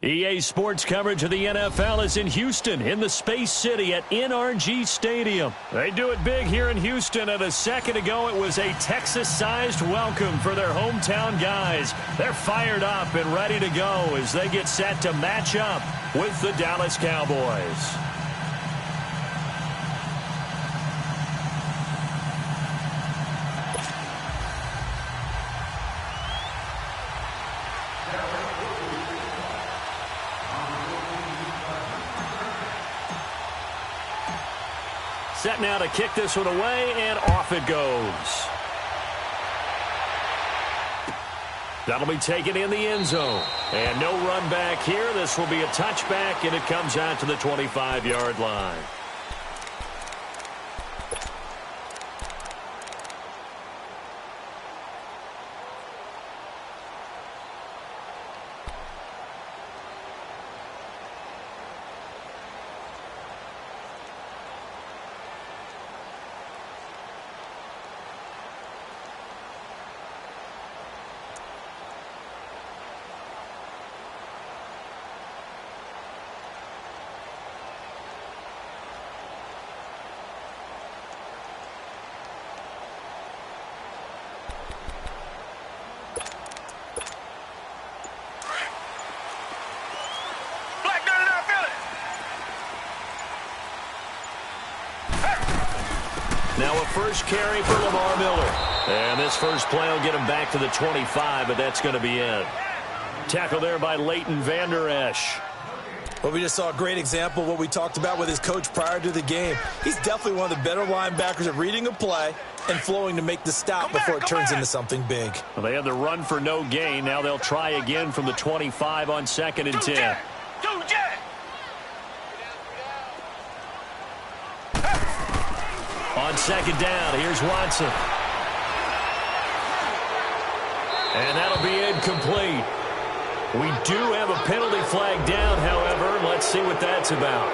EA Sports coverage of the NFL is in Houston, in the Space City at NRG Stadium. They do it big here in Houston, and a second ago it was a Texas-sized welcome for their hometown guys. They're fired up and ready to go as they get set to match up with the Dallas Cowboys. Set now to kick this one away, and off it goes. That'll be taken in the end zone. And no run back here. This will be a touchback, and it comes out to the 25-yard line. Now a first carry for Lamar Miller. And this first play will get him back to the 25, but that's going to be it. Tackle there by Leighton Vander Esch. Well, we just saw a great example of what we talked about with his coach prior to the game. He's definitely one of the better linebackers at reading a play and flowing to make the stop before it turns into something big. Well, they had the run for no gain. Now they'll try again from the 25 on 2nd and 10. On 2nd down, here's Watson. And that'll be incomplete. We do have a penalty flag down, however. Let's see what that's about.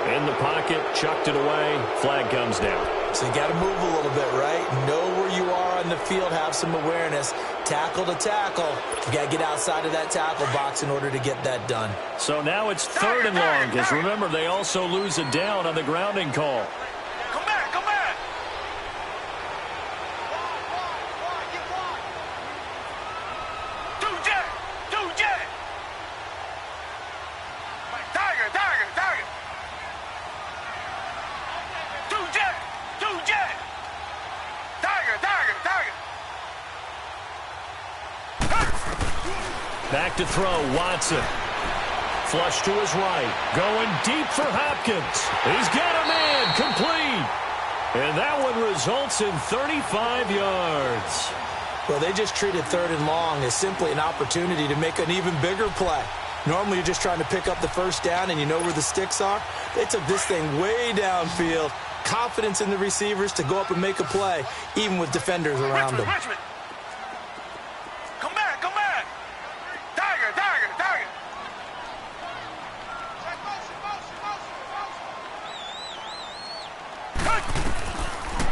In the pocket, chucked it away, flag comes down. So you got to move a little bit, right? Know where you are on the field, have some awareness. Tackle to tackle. You got to get outside of that tackle box in order to get that done. So now it's 3rd and long, because remember, they also lose a down on the grounding call. Back to throw, Watson. Flush to his right. Going deep for Hopkins. He's got a man, complete. And that one results in 35 yards. Well, they just treated 3rd and long as simply an opportunity to make an even bigger play. Normally, you're just trying to pick up the first down and you know where the sticks are. They took this thing way downfield. Confidence in the receivers to go up and make a play, even with defenders around them.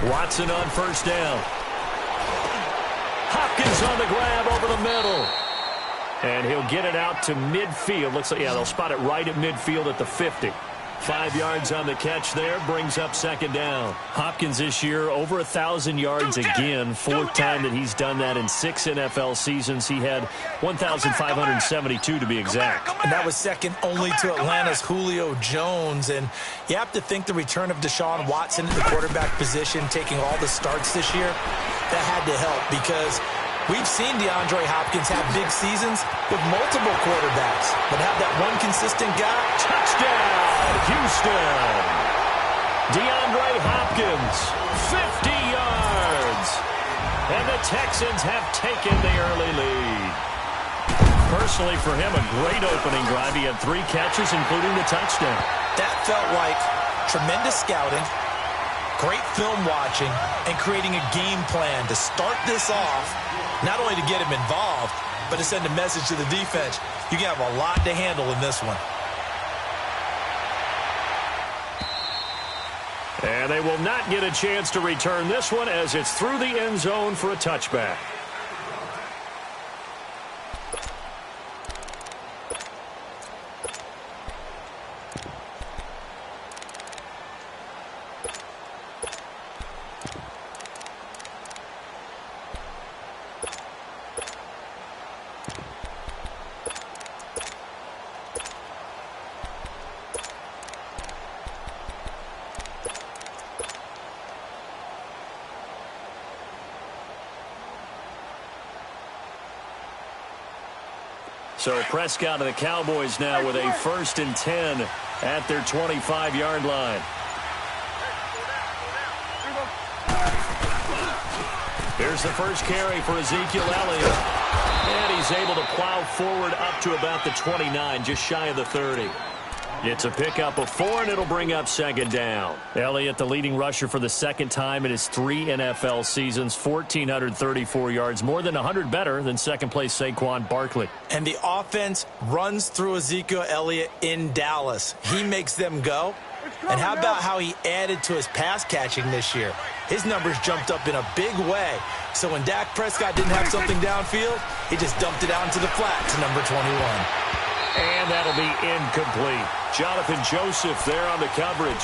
Watson on 1st down. Hopkins on the grab over the middle. And he'll get it out to midfield. Looks like, yeah, they'll spot it right at midfield at the 50. 5 yards on the catch there, brings up 2nd down. Hopkins this year over 1,000 yards again. 4th time that he's done that in 6 NFL seasons. He had 1,572 to be exact. And that was second only to Atlanta's Julio Jones. And you have to think the return of Deshaun Watson at the quarterback position, taking all the starts this year, that had to help because we've seen DeAndre Hopkins have big seasons with multiple quarterbacks, but have that one consistent guy. Touchdown, Houston. DeAndre Hopkins, 50 yards. And the Texans have taken the early lead. Personally, for him, a great opening drive. He had 3 catches, including the touchdown. That felt like tremendous scouting, great film watching, and creating a game plan to start this off, not only to get him involved, but to send a message to the defense. You can have a lot to handle in this one. And they will not get a chance to return this one as it's through the end zone for a touchback. So Prescott and the Cowboys now with a 1st and 10 at their 25-yard line. Here's the first carry for Ezekiel Elliott. And he's able to plow forward up to about the 29, just shy of the 30. It's a pickup of 4, and it'll bring up 2nd down. Elliott, the leading rusher for the 2nd time in his 3 NFL seasons, 1,434 yards, more than 100 better than second-place Saquon Barkley. And the offense runs through Ezekiel Elliott in Dallas. He makes them go. And how about how he added to his pass catching this year? His numbers jumped up in a big way. So when Dak Prescott didn't have something downfield, he just dumped it out into the flat to number 21. And that'll be incomplete. Jonathan Joseph there on the coverage.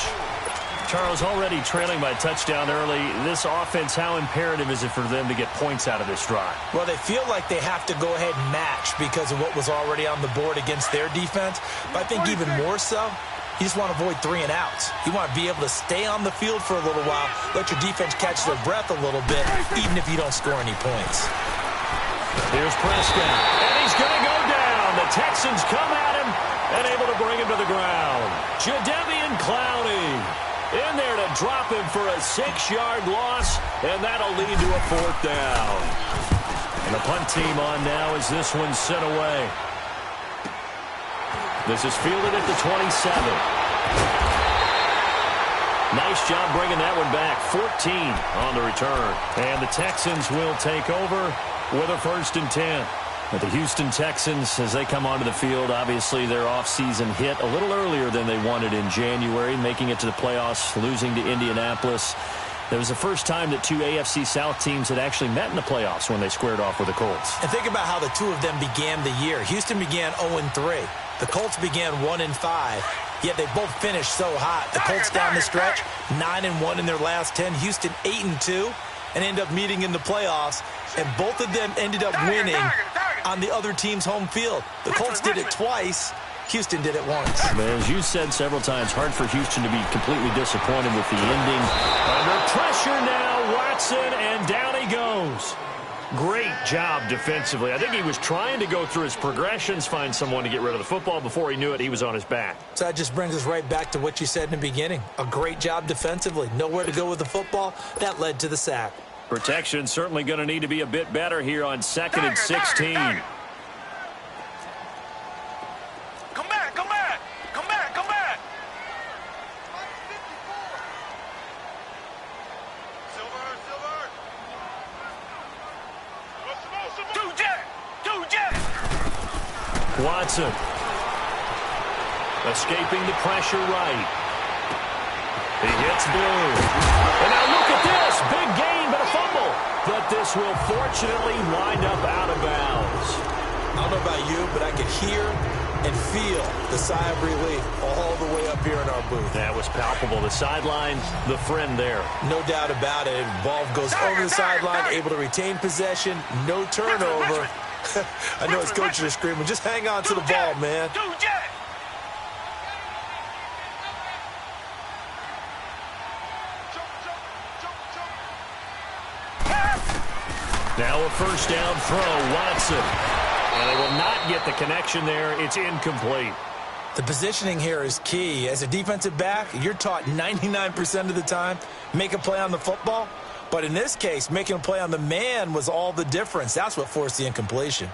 Charles, already trailing by a touchdown early. This offense, how imperative is it for them to get points out of this drive? Well, they feel like they have to go ahead and match because of what was already on the board against their defense. But I think even more so, you just want to avoid 3 and outs. You want to be able to stay on the field for a little while, let your defense catch their breath a little bit, even if you don't score any points. Here's Prescott, and he's going to go down. The Texans come at him and able to bring him to the ground. Jadeveon Clowney in there to drop him for a 6-yard loss, and that'll lead to a 4th down. And the punt team on now as this one's sent away. This is fielded at the 27. Nice job bringing that one back. 14 on the return. And the Texans will take over with a 1st and 10. But the Houston Texans, as they come onto the field, obviously their offseason hit a little earlier than they wanted in January, making it to the playoffs, losing to Indianapolis. It was the first time that 2 AFC South teams had actually met in the playoffs when they squared off with the Colts. And think about how the 2 of them began the year. Houston began 0-3. The Colts began 1-5. Yet they both finished so hot. The Colts down the stretch, 9-1 in their last 10. Houston 8-2. And end up meeting in the playoffs. And both of them ended up winning on the other team's home field. The Colts did it twice. Houston did it once. As you said several times, hard for Houston to be completely disappointed with the ending. Under pressure now, Watson, and down he goes. Great job defensively. I think he was trying to go through his progressions, find someone to get rid of the football. Before he knew it, he was on his back. So that just brings us right back to what you said in the beginning. A great job defensively. Nowhere to go with the football. That led to the sack. Protection certainly going to need to be a bit better here on 2nd and 16. Come back. Watson. Escaping the pressure right. He hits blue. And now look at this. Big gain, but a fumble. But this will fortunately wind up out of bounds. I don't know about you, but I could hear and feel the sigh of relief all the way up here in our booth. That was palpable. The sideline, the friend there. No doubt about it. Ball goes over the sideline, able to retain possession, no turnover. I know his coaches are screaming, just hang on to the ball, man. Now a 1st down throw, Watson. And they will not get the connection there. It's incomplete. The positioning here is key. As a defensive back, you're taught 99% of the time, make a play on the football. But in this case, making a play on the man was all the difference. That's what forced the incompletion.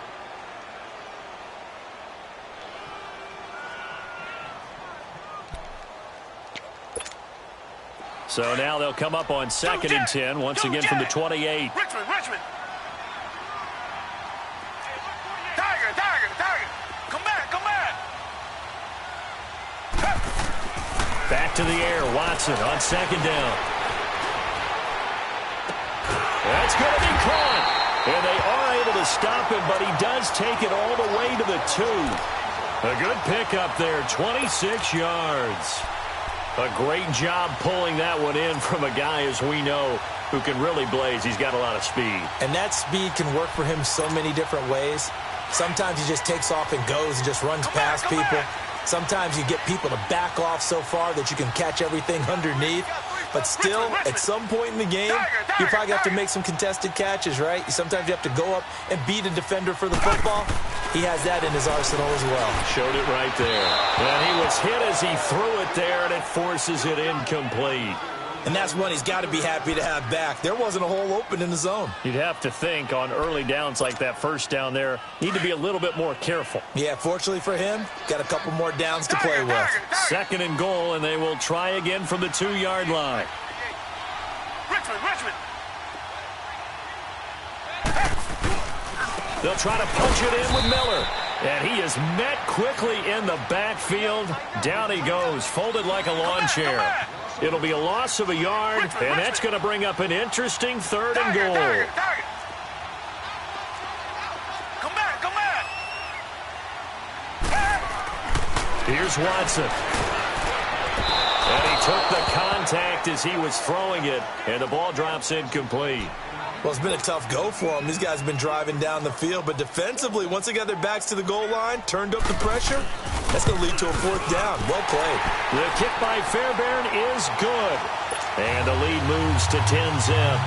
So now they'll come up on 2nd and 10, once again from the 28. Richmond. Tiger. Come back. Back to the air, Watson on 2nd down. That's going to be caught. And they are able to stop him, but he does take it all the way to the 2. A good pickup there, 26 yards. A great job pulling that one in from a guy, as we know, who can really blaze. He's got a lot of speed. And that speed can work for him so many different ways. Sometimes he just takes off and goes and just runs past people. Sometimes you get people to back off so far that you can catch everything underneath. But still, at some point in the game, you probably have to make some contested catches, right? Sometimes you have to go up and beat a defender for the football. He has that in his arsenal as well. Showed it right there. And he was hit as he threw it there, and it forces it incomplete. And that's one he's got to be happy to have back. There wasn't a hole open in the zone. You'd have to think on early downs like that first down there, need to be a little bit more careful. Yeah, fortunately for him, got a couple more downs to play with. 2nd and goal, and they will try again from the 2-yard line. Richmond. They'll try to punch it in with Miller. And he is met quickly in the backfield. Down he goes, folded like a lawn chair. It'll be a loss of a yard, and that's going to bring up an interesting 3rd and goal. Come back. Here's Watson. And he took the contact as he was throwing it, and the ball drops incomplete. Well, it's been a tough go for him. These guys have been driving down the field, but defensively, once they got their backs to the goal line, turned up the pressure, that's going to lead to a 4th down. Well played. The kick by Fairbairn is good. And the lead moves to 10-zip.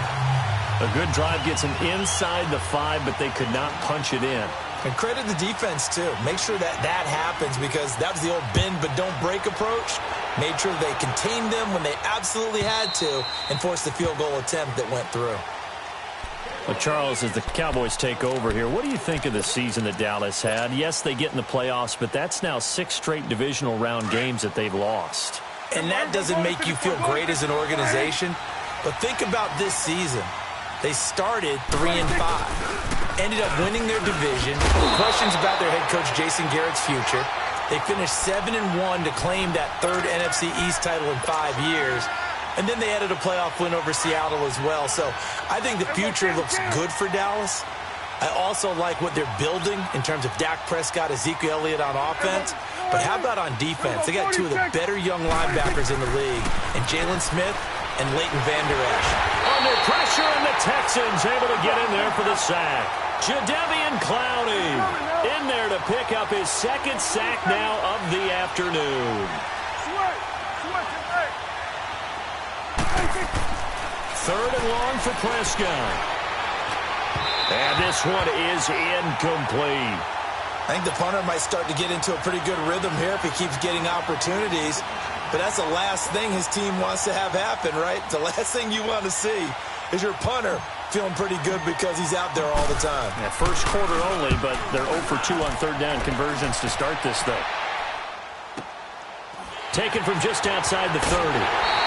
A good drive gets them inside the 5, but they could not punch it in. And credit the defense, too. Make sure that happens because that was the old bend but don't break approach. Made sure they contained them when they absolutely had to and forced the field goal attempt that went through. Well, Charles, as the Cowboys take over here, what do you think of the season that Dallas had? Yes, they get in the playoffs, but that's now 6 straight divisional round games that they've lost. And that doesn't make you feel great as an organization. But think about this season. They started 3-5, ended up winning their division. Questions about their head coach Jason Garrett's future. They finished 7-1 to claim that 3rd NFC East title in 5 years. And then they added a playoff win over Seattle as well. So I think the future looks good for Dallas. I also like what they're building in terms of Dak Prescott, Ezekiel Elliott on offense. But how about on defense? They got 2 of the better young linebackers in the league, and Jalen Smith and Leighton Vander Esch. Under pressure, and the Texans able to get in there for the sack. Jadeveon Clowney in there to pick up his 2nd sack now of the afternoon. 3rd and long for Prescott. And this one is incomplete. I think the punter might start to get into a pretty good rhythm here if he keeps getting opportunities. But that's the last thing his team wants to have happen, right? The last thing you want to see is your punter feeling pretty good because he's out there all the time. Yeah, first quarter only, but they're 0 for 2 on 3rd down conversions to start this thing. Taken from just outside the 30.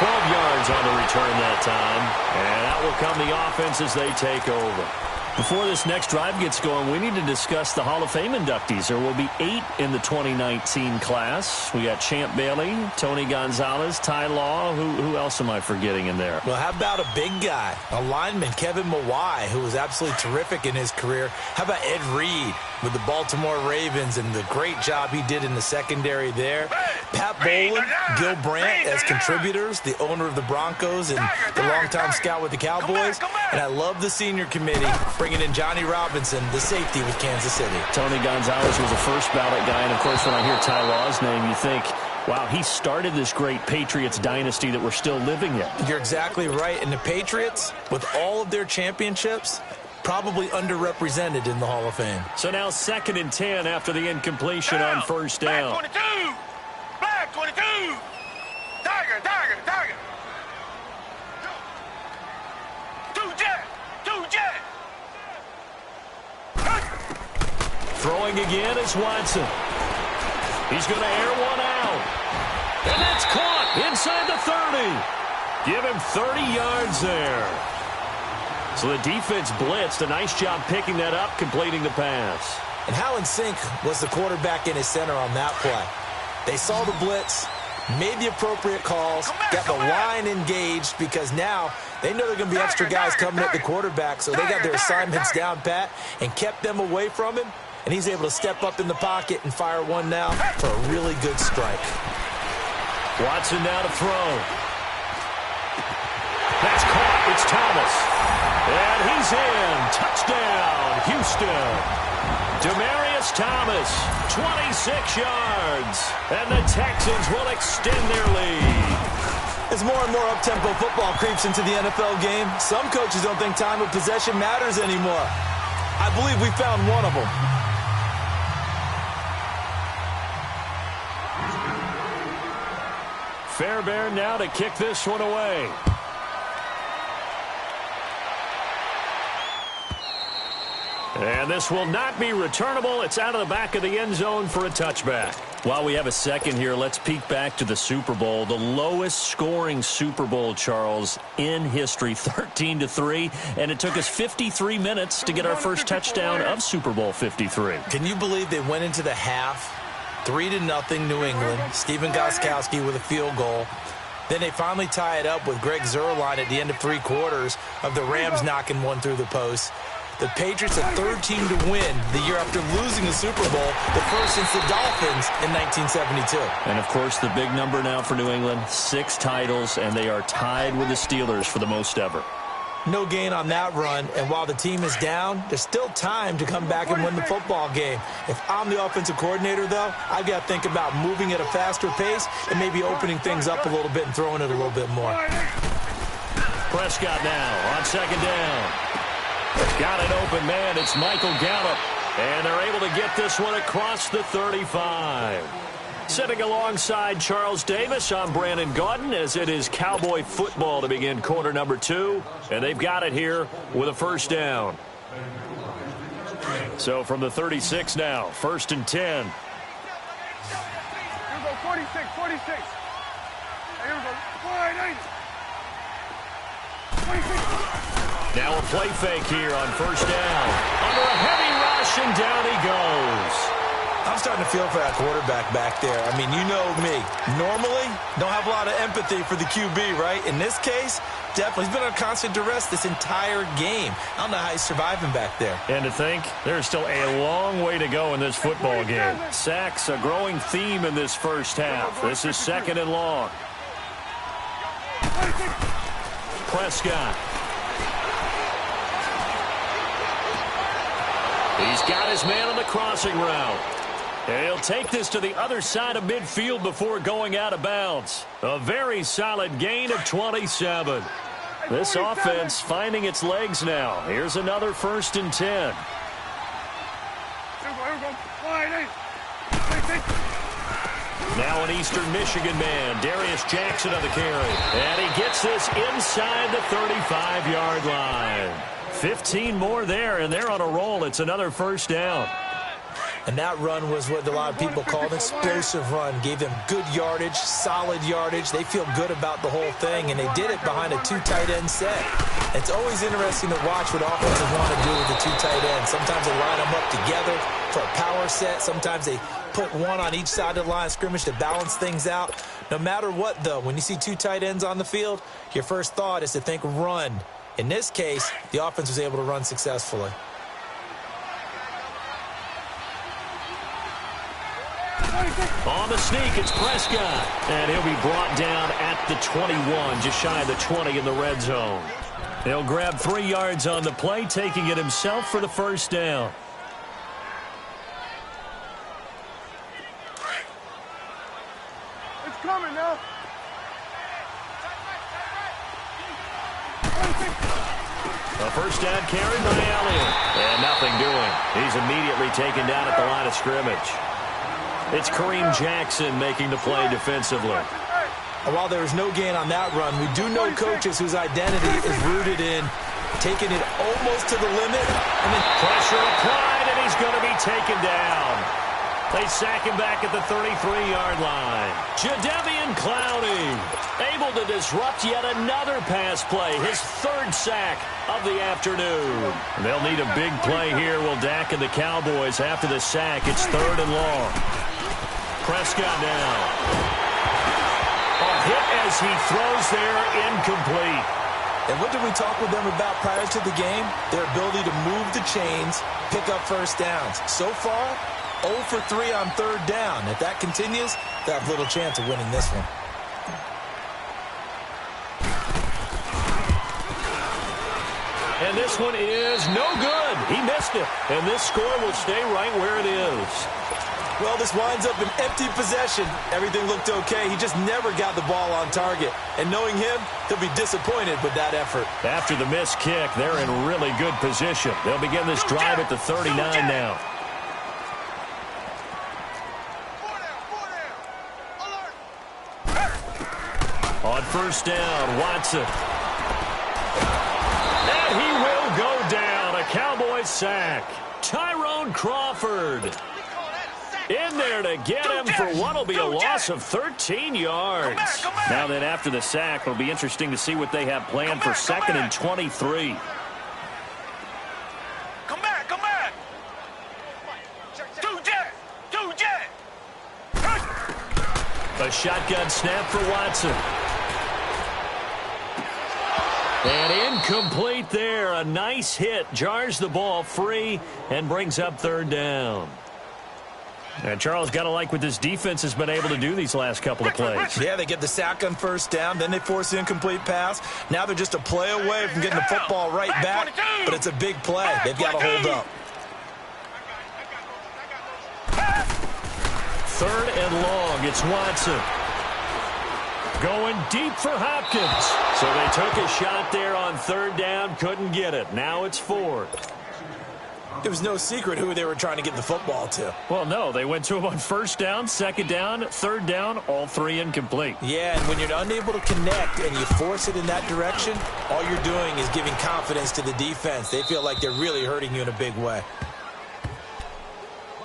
12 yards on the return that time. And out will come the offense as they take over. Before this next drive gets going, we need to discuss the Hall of Fame inductees. There will be 8 in the 2019 class. We got Champ Bailey, Tony Gonzalez, Ty Law. Who else am I forgetting in there? Well, how about a big guy, a lineman, Kevin Mawai, who was absolutely terrific in his career. How about Ed Reed with the Baltimore Ravens and the great job he did in the secondary there. Pat Bowlen, Gil Brandt as contributors, the owner of the Broncos and the longtime scout with the Cowboys. And I love the senior committee bringing in Johnny Robinson, the safety with Kansas City. Tony Gonzalez was a first ballot guy. And, of course, when I hear Ty Law's name, you think, wow, he started this great Patriots dynasty that we're still living in. You're exactly right. And the Patriots, with all of their championships, probably underrepresented in the Hall of Fame. So now 2nd and 10 after the incompletion on first down. Black 22! Black 22! Tiger! Two jet! Throwing again is Watson. He's going to air one out. And that's caught inside the 30. Give him 30 yards there. So the defense blitzed. A nice job picking that up, completing the pass. And how in sync was the quarterback and his center on that play? They saw the blitz, made the appropriate calls, got the line engaged because now they know there are going to be extra guys coming at the quarterback, so they got their assignments down pat and kept them away from him, and he's able to step up in the pocket and fire one now for a really good strike. Watson now to throw. That's caught. It's Thomas. And he's in. Touchdown, Houston. Demaryius Thomas, 26 yards. And the Texans will extend their lead. As more and more up-tempo football creeps into the NFL game, some coaches don't think time of possession matters anymore. I believe we found one of them. Fairbairn now to kick this one away. And this will not be returnable. It's out of the back of the end zone for a touchback. While we have a second here, let's peek back to the Super Bowl. The lowest scoring Super Bowl, Charles, in history, 13-3. And it took us 53 minutes to get our first touchdown of Super Bowl 53. Can you believe they went into the half, 3-0 New England, Stephen Gostkowski with a field goal. Then they finally tie it up with Greg Zuerlein at the end of 3 quarters of the Rams knocking one through the post. The Patriots, a third team to win the year after losing the Super Bowl, the first since the Dolphins in 1972. And, of course, the big number now for New England, 6 titles, and they are tied with the Steelers for the most ever. No gain on that run, and while the team is down, there's still time to come back and win the football game. If I'm the offensive coordinator, though, I've got to think about moving at a faster pace and maybe opening things up a little bit and throwing it a little bit more. Prescott now on second down. Got an open man. It's Michael Gallup. And they're able to get this one across the 35. Sitting alongside Charles Davis, I'm Brandon Gaudin, as it is Cowboy football to begin quarter number 2. And they've got it here with a first down. So from the 36 now, 1st and 10. Here we go, 46, 46. Here we go, 480. 26. Now a play fake here on first down. Under a heavy rush, and down he goes. I'm starting to feel for that quarterback back there. I mean, you know me. Normally, don't have a lot of empathy for the QB, right? In this case, definitely. He's been under constant duress this entire game. I don't know how he's surviving back there. And to think, there's still a long way to go in this football game. Sacks, a growing theme in this first half. This is 2nd and long. Prescott. He's got his man on the crossing route. And he'll take this to the other side of midfield before going out of bounds. A very solid gain of 27. This offense finding its legs now. Here's another 1st and 10. Now an Eastern Michigan man, Darius Jackson on the carry. And he gets this inside the 35-yard line. 15 more there, and they're on a roll. It's another first down. And that run was what a lot of people call an explosive run. Gave them good yardage, solid yardage. They feel good about the whole thing, and they did it behind a 2 tight end set. It's always interesting to watch what offenses want to do with the 2 tight ends. Sometimes they line them up together for a power set. Sometimes they put one on each side of the line of scrimmage to balance things out. No matter what, though, when you see 2 tight ends on the field, your first thought is to think run. In this case, the offense was able to run successfully. On the sneak, it's Prescott. And he'll be brought down at the 21, just shy of the 20 in the red zone. He'll grab 3 yards on the play, taking it himself for the first down. It's coming now. A first down carried by Elliott. And nothing doing. He's immediately taken down at the line of scrimmage. It's Kareem Jackson making the play defensively. While there was no gain on that run, we do know coaches whose identity is rooted in taking it almost to the limit. And then pressure applied, and he's going to be taken down. They sack him back at the 33-yard line. Jadeveon Clowney able to disrupt yet another pass play. His 3rd sack of the afternoon. They'll need a big play here. Will Dak and the Cowboys after the sack. It's 3rd and long. Prescott now. A hit as he throws there, incomplete. And what did we talk with them about prior to the game? Their ability to move the chains, pick up first downs. So far, 0 for 3 on 3rd down. If that continues, they have little chance of winning this one. And this one is no good. He missed it. And this score will stay right where it is. Well, this winds up an empty possession. Everything looked okay. He just never got the ball on target. And knowing him, he'll be disappointed with that effort. After the missed kick, they're in really good position. They'll begin this drive at the 39 now. On first down, Watson. And he will go down. A Cowboys sack. Tyrone Crawford in there to get him for what will be a loss of 13 yards. Now then, after the sack, it'll be interesting to see what they have planned for second and 23. Come back, come back. Two jet. A shotgun snap for Watson. And incomplete there. A nice hit. Jars the ball free and brings up third down. And Charles, got to like what this defense has been able to do these last couple of plays. Yeah, they get the sack on first down, then they force the incomplete pass. Now they're just a play away from getting the football right back, but it's a big play. They've got to hold up. Third and long. It's Watson. Going deep for Hopkins. So they took a shot there on third down, couldn't get it. Now it's fourth. It was no secret who they were trying to get the football to. Well, no, they went to him on first down, second down, third down, all three incomplete. Yeah, and when you're unable to connect and you force it in that direction, all you're doing is giving confidence to the defense. They feel like they're really hurting you in a big way.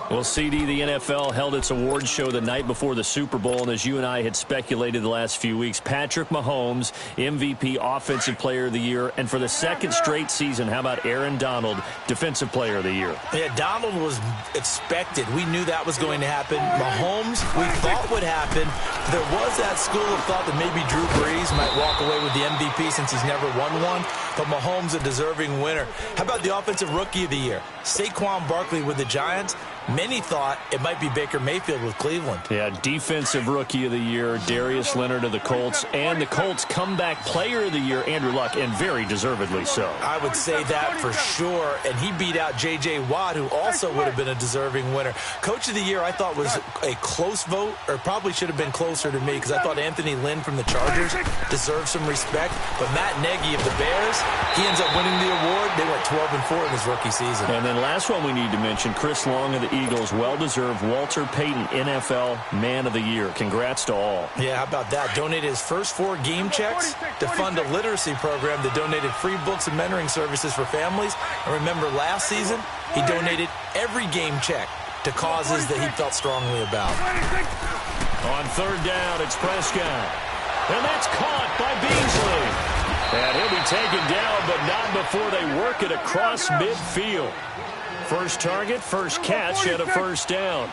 Well, CD, the NFL held its awards show the night before the Super Bowl, and as you and I had speculated the last few weeks, Patrick Mahomes, MVP, Offensive Player of the Year, and for the second straight season, how about Aaron Donald, Defensive Player of the Year? Yeah, Donald was expected. We knew that was going to happen. Mahomes, we thought would happen. There was that school of thought that maybe Drew Brees might walk away with the MVP since he's never won one, but Mahomes a deserving winner. How about the Offensive Rookie of the Year? Saquon Barkley with the Giants. Many thought it might be Baker Mayfield with Cleveland. Yeah, Defensive Rookie of the Year, Darius Leonard of the Colts, and the Colts Comeback Player of the Year, Andrew Luck, and very deservedly so. I would say that for sure, and he beat out J.J. Watt, who also would have been a deserving winner. Coach of the Year, I thought was a close vote, or probably should have been closer to me, because I thought Anthony Lynn from the Chargers deserved some respect, but Matt Nagy of the Bears, he ends up winning the award. They went 12-4 in his rookie season. And then last one we need to mention, Chris Long of the Eagles, well-deserved Walter Payton NFL Man of the Year. Congrats to all. Yeah, how about that? Donated his first 4 game checks to fund a literacy program that donated free books and mentoring services for families. And remember, last season, he donated every game check to causes that he felt strongly about. On third down, it's Prescott. And that's caught by Beasley. And he'll be taken down, but not before they work it across midfield. First target, first catch, and a first down.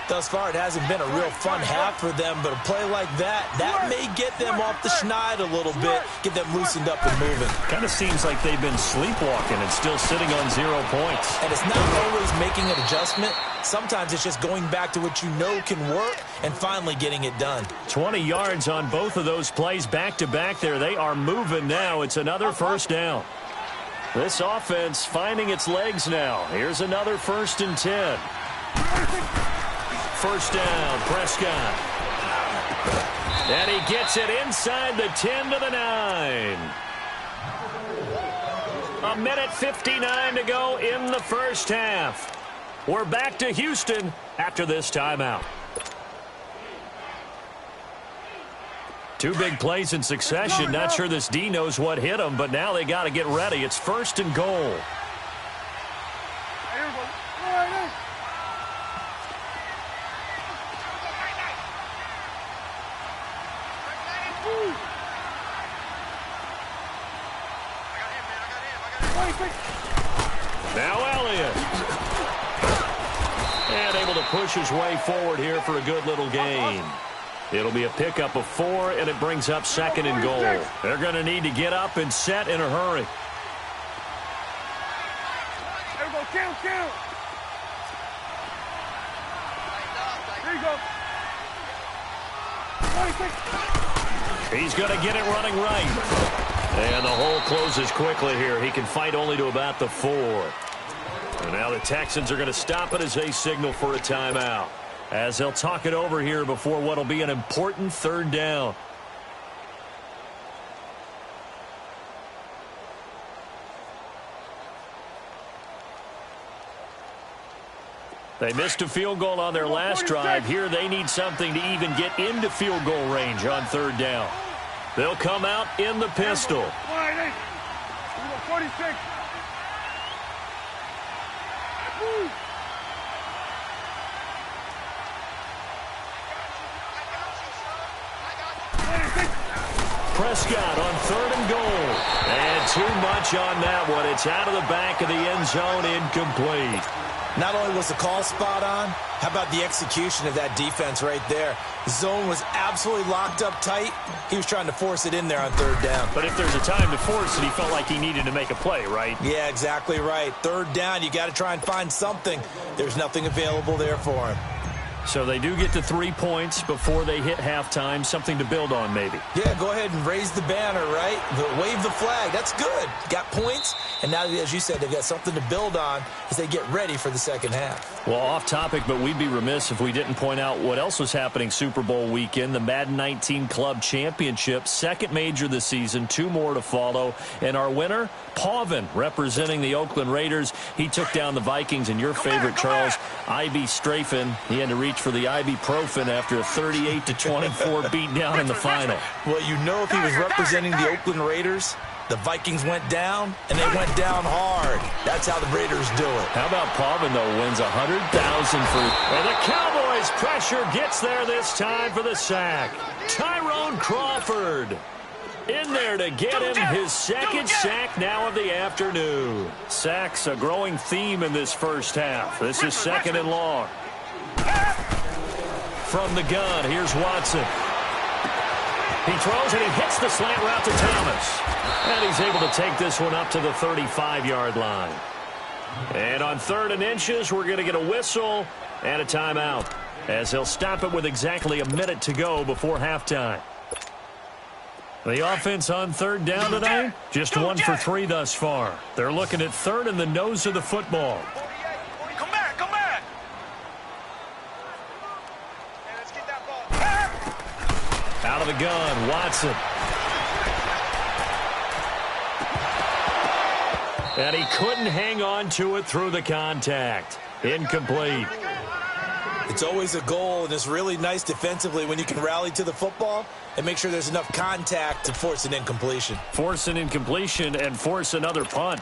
Thus far, it hasn't been a real fun half for them, but a play like that may get them off the schneid a little bit, get them loosened up and moving. Kind of seems like they've been sleepwalking and still sitting on 0 points. And it's not always making an adjustment. Sometimes it's just going back to what you know can work and finally getting it done. 20 yards on both of those plays back-to-back there. They are moving now. It's another first down. This offense finding its legs now. Here's another 1st and 10. First down, Prescott. And he gets it inside the 10 to the 9. A minute 59 to go in the first half. We're back to Houston after this timeout. 2 big plays in succession. Not sure this D knows what hit him, but now they got to get ready. It's 1st and goal. Now Elliott. And able to push his way forward here for a good little gain. It'll be a pickup of 4, and it brings up 2nd and goal. They're going to need to get up and set in a hurry. Everybody, count. There you go. 26. He's going to get it running right. And the hole closes quickly here. He can fight only to about the 4. And now the Texans are going to stop it as they signal for a timeout, as they'll talk it over here before what will be an important third down. They missed a field goal on their last drive. Here they need something to even get into field goal range on third down. They'll come out in the pistol. 46. Prescott on third and goal. And too much on that one. It's out of the back of the end zone, incomplete. Not only was the call spot on, how about the execution of that defense right there? The zone was absolutely locked up tight. He was trying to force it in there on third down. But if there's a time to force it, he felt like he needed to make a play, right? Yeah, exactly right. Third down, you got to try and find something. There's nothing available there for him. So they do get to 3 points before they hit halftime. Something to build on, maybe. Yeah, go ahead and raise the banner, right? Wave the flag. That's good. Got points, and now, as you said, they've got something to build on as they get ready for the second half. Well, off topic, but we'd be remiss if we didn't point out what else was happening Super Bowl weekend. The Madden 19 Club Championship, second major this season, 2 more to follow. And our winner, Pavin, representing the Oakland Raiders. He took down the Vikings, and your favorite, Charles, I.B. Strafen. He had to reach for the ibuprofen after a 38-24 beatdown in the final. Well, you know, if he was representing the Oakland Raiders, the Vikings went down, and they went down hard. That's how the Raiders do it. How about Pavin, though, wins $100,000 for... And the Cowboys pressure gets there this time for the sack. Tyrone Crawford in there to get him his second sack now of the afternoon. Sacks a growing theme in this first half. This is second and long. From the gun, here's Watson. He throws and he hits the slant route to Thomas. And he's able to take this one up to the 35-yard line. And on 3rd and inches, we're going to get a whistle and a timeout, as he'll stop it with exactly a minute to go before halftime. The offense on third down tonight, just 1 for 3 thus far. They're looking at third and the nose of the football. Come back, come back. Out of the gun, Watson. And he couldn't hang on to it through the contact. Incomplete. It's always a goal, and it's really nice defensively when you can rally to the football and make sure there's enough contact to force an incompletion. Force an incompletion and force another punt.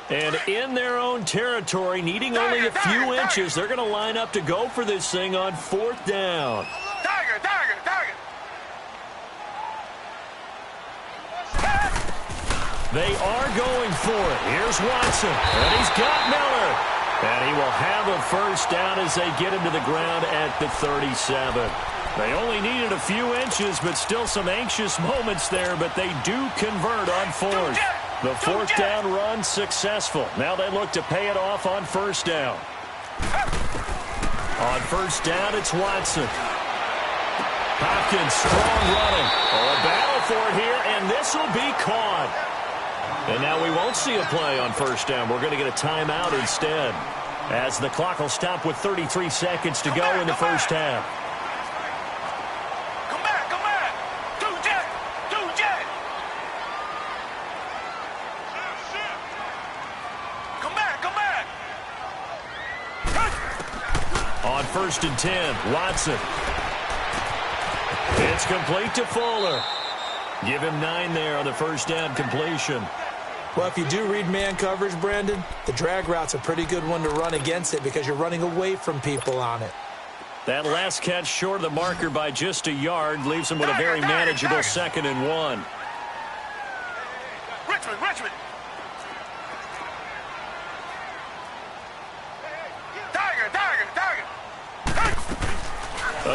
And in their own territory, needing only a few inches, they're going to line up to go for this thing on 4th down. Tiger, tiger, tiger. They are going for it. Here's Watson, and he's got Miller. And he will have a first down as they get him to the ground at the 37. They only needed a few inches, but still some anxious moments there, but they do convert on 4th. The 4th down run successful. Now they look to pay it off on 1st down. On 1st down, it's Watson. Hopkins, strong running. Oh, a battle for it here, and this will be caught. And now we won't see a play on 1st down. We're going to get a timeout instead, as the clock will stop with 33 seconds to go in the first half. Come back, come back. Two jet. Come back, come back. On 1st and 10, Watson. It's complete to Fuller. Give him 9 there on the 1st down completion. Well, if you do read man coverage, Brandon, the drag route's a pretty good one to run against it because you're running away from people on it. That last catch short of the marker by just a yard leaves him with a very manageable 2nd and 1. Richmond. Tiger.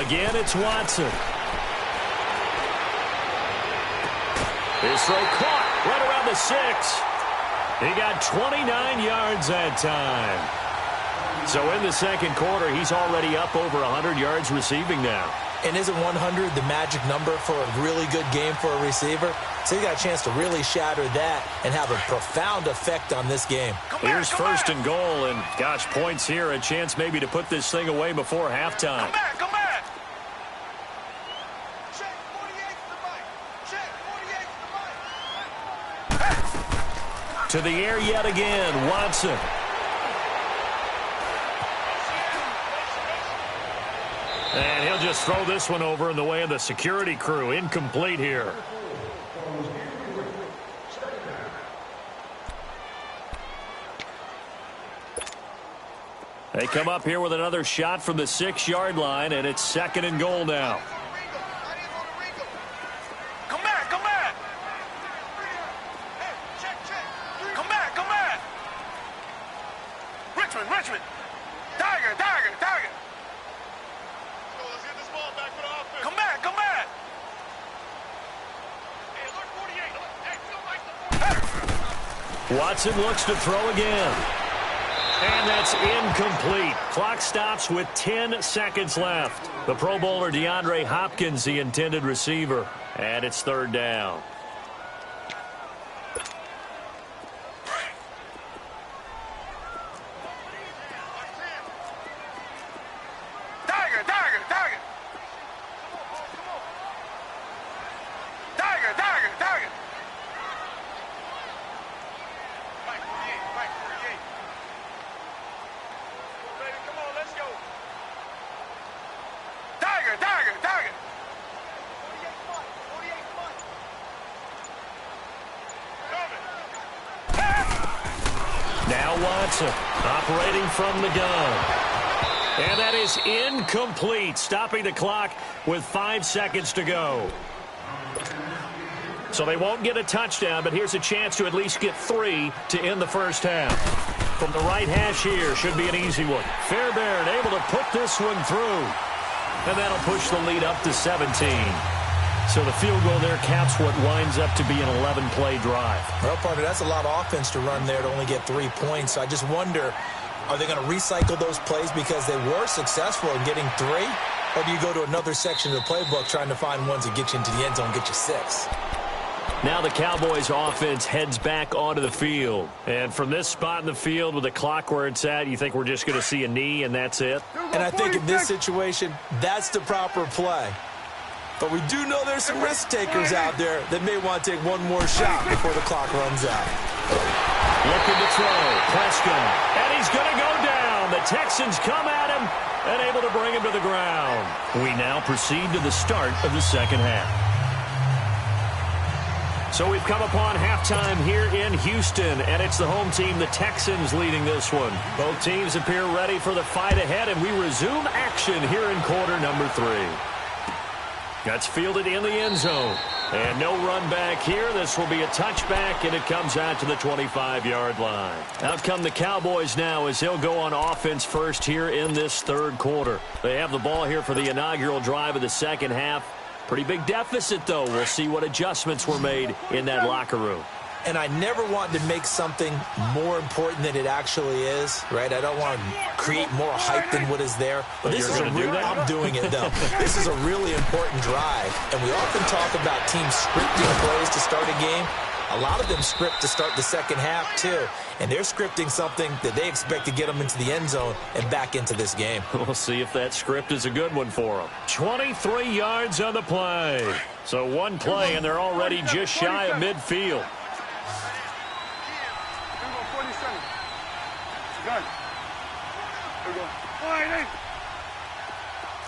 Again, it's Watson. His throw caught right around the 6. He got 29 yards that time. So in the second quarter, he's already up over 100 yards receiving now. And isn't 100 the magic number for a really good game for a receiver? So he got a chance to really shatter that and have a profound effect on this game. Here's first and goal, and gosh, points here. A chance maybe to put this thing away before halftime. Come back. To the air yet again, Watson. And he'll just throw this one over in the way of the security crew. Incomplete here. They come up here with another shot from the 6-yard line, and it's second and goal now. Come back. Come back. Richmond. Tiger. Let's get this ball back for the offense. Come back. Hey, look, 48. Watson looks to throw again. And that's incomplete. Clock stops with 10 seconds left. The Pro Bowler DeAndre Hopkins, the intended receiver. And it's third down. Tiger. Right 48. Baby, come on, let's go. Tiger. 48 Now Watson operating from the gun. And that is incomplete, stopping the clock with 5 seconds to go. So they won't get a touchdown, but here's a chance to at least get 3 to end the first half. From the right hash here, should be an easy one. Fairbairn able to put this one through. And that'll push the lead up to 17. So the field goal there caps what winds up to be an 11-play drive. Well, partner, that's a lot of offense to run there to only get 3 points. So I just wonder, are they going to recycle those plays because they were successful in getting 3? Or do you go to another section of the playbook trying to find ones that get you into the end zone, get you 6? Now the Cowboys offense heads back onto the field. And from this spot in the field with the clock where it's at, you think we're just going to see a knee and that's it? And I think in this situation, that's the proper play. But we do know there's some risk takers out there that may want to take one more shot before the clock runs out. Looking to throw. Prescott. And he's going to go down. The Texans come at him and able to bring him to the ground. We now proceed to the start of the second half. So we've come upon halftime here in Houston, and it's the home team, the Texans, leading this one. Both teams appear ready for the fight ahead, and we resume action here in quarter number 3. That's fielded in the end zone. And no run back here. This will be a touchback, and it comes out to the 25-yard line. Out come the Cowboys now as they'll go on offense first here in this third quarter. They have the ball here for the inaugural drive of the second half. Pretty big deficit, though. We'll see what adjustments were made in that locker room. And I never want to make something more important than it actually is, right? I don't want to create more hype than what is there. But this is I'm doing it, though. This is a really important drive. And we often talk about teams scripting plays to start a game. A lot of them script to start the second half, too. And they're scripting something that they expect to get them into the end zone and back into this game. We'll see if that script is a good one for them. 23 yards on the play. So one play, and they're already just shy of midfield. Gun. There we go. Line in.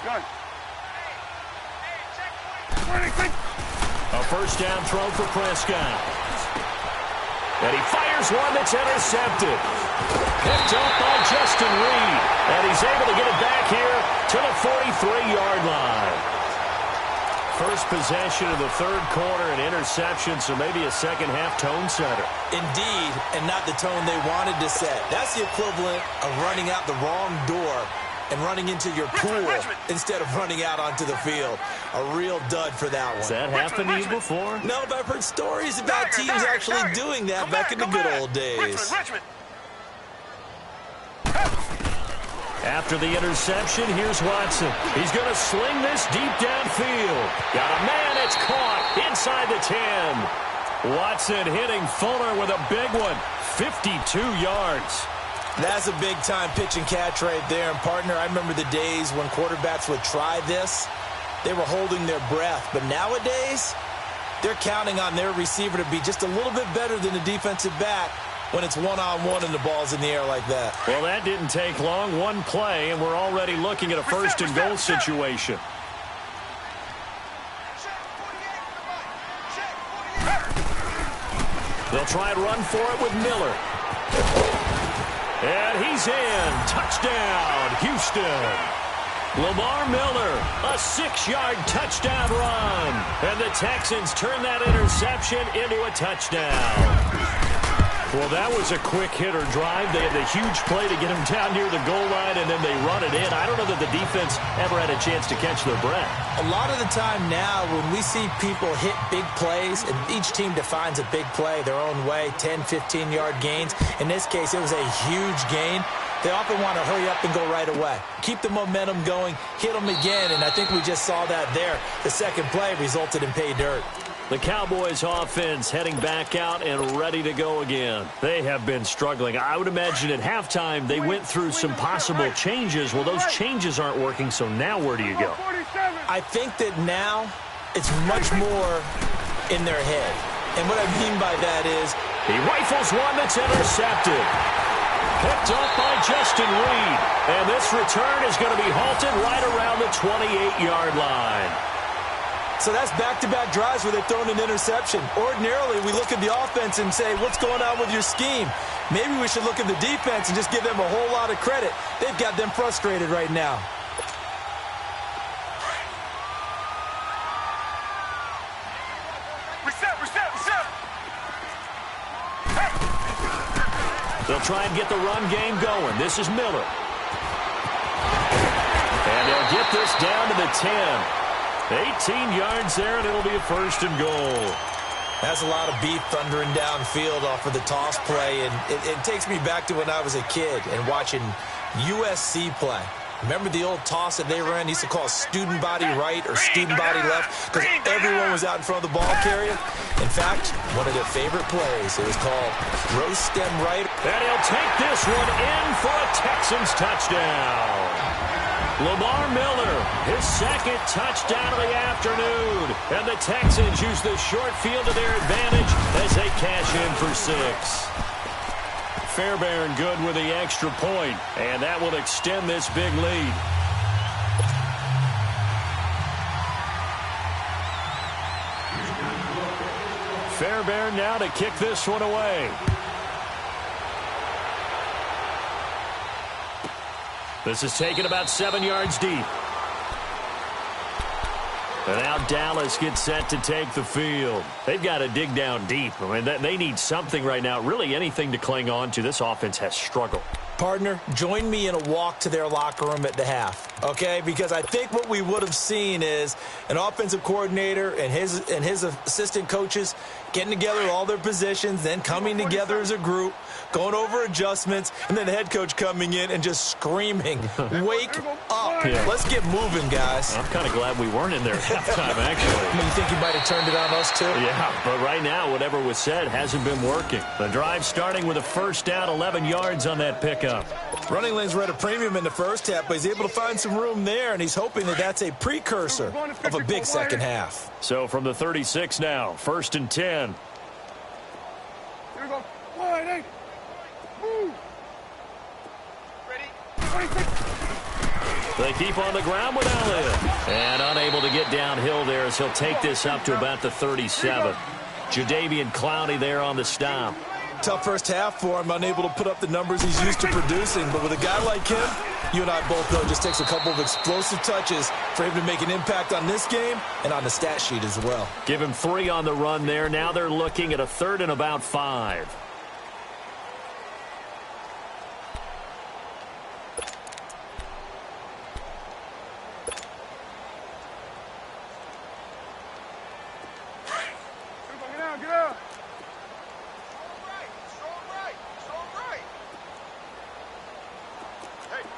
Gun. A first down throw for Prescott. And he fires one that's intercepted. Picked up by Justin Reed. And he's able to get it back here to the 43-yard line. First possession of the third quarter, an interception, so maybe a second-half tone setter. Indeed, and not the tone they wanted to set. That's the equivalent of running out the wrong door and running into your pool instead of running out onto the field. A real dud for that one. Has that happened to you before? No, but I've heard stories about teams actually doing that back in the good old days. After the interception, here's Watson. He's going to sling this deep downfield. Got a man, it's caught inside the 10. Watson hitting Fuller with a big one, 52 yards. That's a big-time pitch and catch right there. And, partner, I remember the days when quarterbacks would try this. They were holding their breath. But nowadays, they're counting on their receiver to be just a little bit better than the defensive back when it's one-on-one and the ball's in the air like that. Well, that didn't take long. One play, and we're already looking at a first-and-goal situation. They'll try and run for it with Miller. And he's in. Touchdown, Houston. Lamar Miller, a 6-yard touchdown run. And the Texans turn that interception into a touchdown. Well, that was a quick hitter drive. They had the huge play to get him down near the goal line, and then they run it in. I don't know that the defense ever had a chance to catch their breath. A lot of the time now when we see people hit big plays, and each team defines a big play their own way, 10, 15-yard gains. In this case, it was a huge gain. They often want to hurry up and go right away. Keep the momentum going, hit them again, and I think we just saw that there. The second play resulted in pay dirt. The Cowboys offense heading back out and ready to go again. They have been struggling. I would imagine at halftime they went through some possible changes. Well, those changes aren't working, so now where do you go? I think that now it's much more in their head. And what I mean by that is he rifles one that's intercepted. Picked up by Justin Reed. And this return is going to be halted right around the 28-yard line. So that's back-to-back drives where they've thrown an interception. Ordinarily, we look at the offense and say, what's going on with your scheme? Maybe we should look at the defense and just give them a whole lot of credit. They've got them frustrated right now. Reset. They'll try and get the run game going. This is Miller. And they'll get this down to the 10. 18 yards there, and it'll be a first and goal. That's a lot of beef thundering downfield off of the toss play, and it takes me back to when I was a kid and watching USC play. Remember the old toss that they ran? They used to call student body right or student body left because everyone was out in front of the ball carrier. In fact, one of their favorite plays, it was called throw stem right. And he'll take this one in for a Texans touchdown. Lamar Miller, his second touchdown of the afternoon. And the Texans use the short field to their advantage as they cash in for 6. Fairbairn good with the extra point, and that will extend this big lead. Fairbairn now to kick this one away. This is taken about 7 yards deep. And now Dallas gets set to take the field. They've got to dig down deep. I mean, they need something right now, really anything to cling on to. This offense has struggled. Partner, join me in a walk to their locker room at the half, okay? Because I think what we would have seen is an offensive coordinator and his assistant coaches getting together all their positions, then coming together as a group, going over adjustments, and then the head coach coming in and just screaming, wake up. Yeah. Let's get moving, guys. I'm kind of glad we weren't in there at halftime, actually. You think he might have turned it on us, too? Yeah, but right now, whatever was said hasn't been working. The drive starting with a first down, 11 yards on that pickup. Running lanes were at a premium in the first half, but he's able to find some room there, and he's hoping that that's a precursor of a big second half. So from the 36 now, first and 10. Here we go. Wide, eight. Move. Ready? They keep on the ground with Allen. And unable to get downhill there as he'll take this up to about the 37. Jadeveon Clowney there on the stop. Tough first half for him, unable to put up the numbers he's used to producing. But with a guy like him, you and I both know it just takes a couple of explosive touches for him to make an impact on this game and on the stat sheet as well. Give him 3 on the run there. Now they're looking at a 3rd and about 5. Get out. Strong right.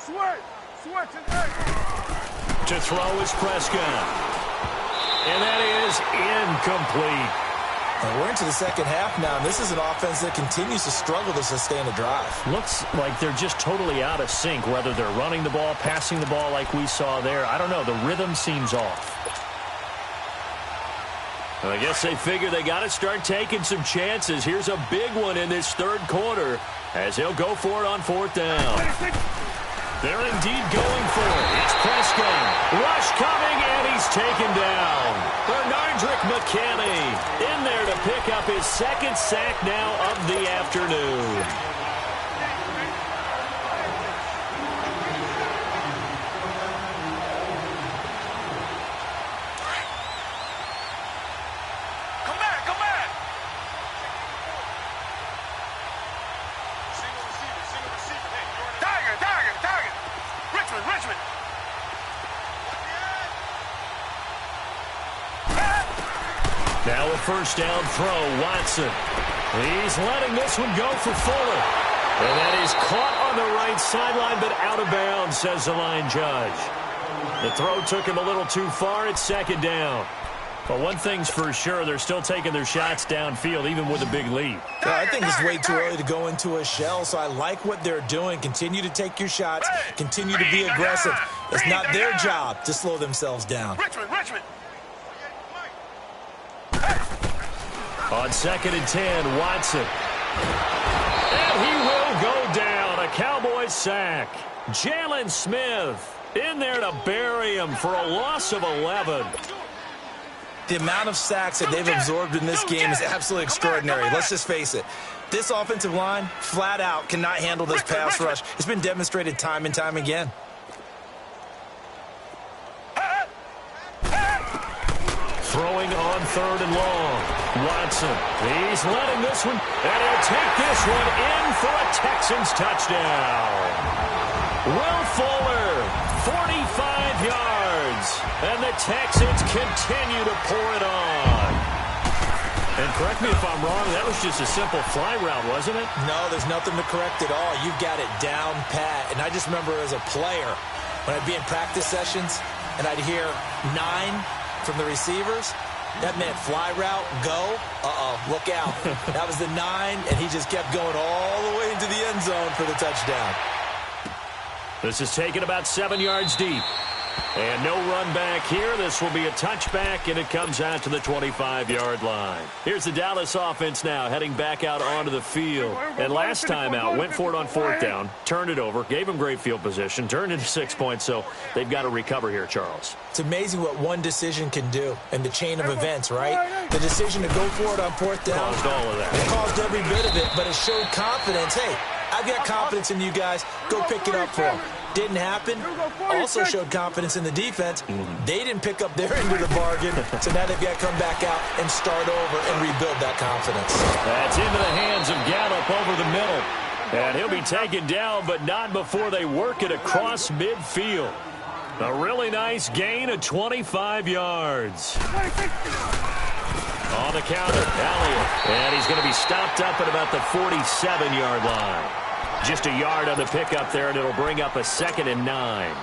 Sway. Switching, hey. To throw is Prescott. And that is incomplete. And we're into the second half now, and this is an offense that continues to struggle to sustain a drive. Looks like they're just totally out of sync, whether they're running the ball, passing the ball like we saw there. I don't know. The rhythm seems off. I guess they figure they got to start taking some chances. Here's a big one in this third quarter as he'll go for it on fourth down. They're indeed going for it. It's Prescott. Rush coming, and he's taken down. Bernardrick McKinney in there to pick up his second sack now of the afternoon. Come back, come back. Single receiver. Hey, Tiger. Richmond. Now a first down throw, Watson. He's letting this one go for Fuller. And that is caught on the right sideline, but out of bounds, says the line judge. The throw took him a little too far. It's second down. But one thing's for sure, they're still taking their shots downfield, even with a big lead. Yeah, I think it's way too early to go into a shell, so I like what they're doing. Continue to take your shots. Continue to be aggressive. It's not their job to slow themselves down. Richmond. On 2nd and 10, Watson. And he will go down. A Cowboys sack. Jalen Smith in there to bury him for a loss of 11. The amount of sacks that they've absorbed in this game is absolutely extraordinary. Let's just face it. This offensive line, flat out, cannot handle this pass rush. It's been demonstrated time and time again. Throwing on 3rd and long. Watson. He's letting this one, and he'll take this one in for a Texans touchdown. Will Fuller, 45 yards, and the Texans continue to pour it on. And correct me if I'm wrong, that was just a simple fly route, wasn't it? No, there's nothing to correct at all. You've got it down pat. And I just remember as a player, when I'd be in practice sessions, and I'd hear 9 from the receivers, that meant fly route, go, look out. That was the 9, and he just kept going all the way into the end zone for the touchdown. This is taken about 7 yards deep. And no run back here. This will be a touchback, and it comes out to the 25-yard line. Here's the Dallas offense now heading back out onto the field. And last time out, went for it on 4th down, turned it over, gave them great field position, turned into 6 points, so they've got to recover here, Charles. It's amazing what one decision can do in the chain of events, right? The decision to go for it on 4th down. Caused all of that. It caused every bit of it, but it showed confidence. Hey, I've got confidence in you guys. Go pick it up for them. Didn't happen. Also showed confidence in the defense. They didn't pick up their end of the bargain, so now they've got to come back out and start over and rebuild that confidence. That's into the hands of Gallup over the middle. And he'll be taken down, but not before they work it across midfield. A really nice gain of 25 yards. On the counter, Elliott. And he's going to be stopped up at about the 47-yard line. Just a yard on the pickup there, and it'll bring up a 2nd and 9.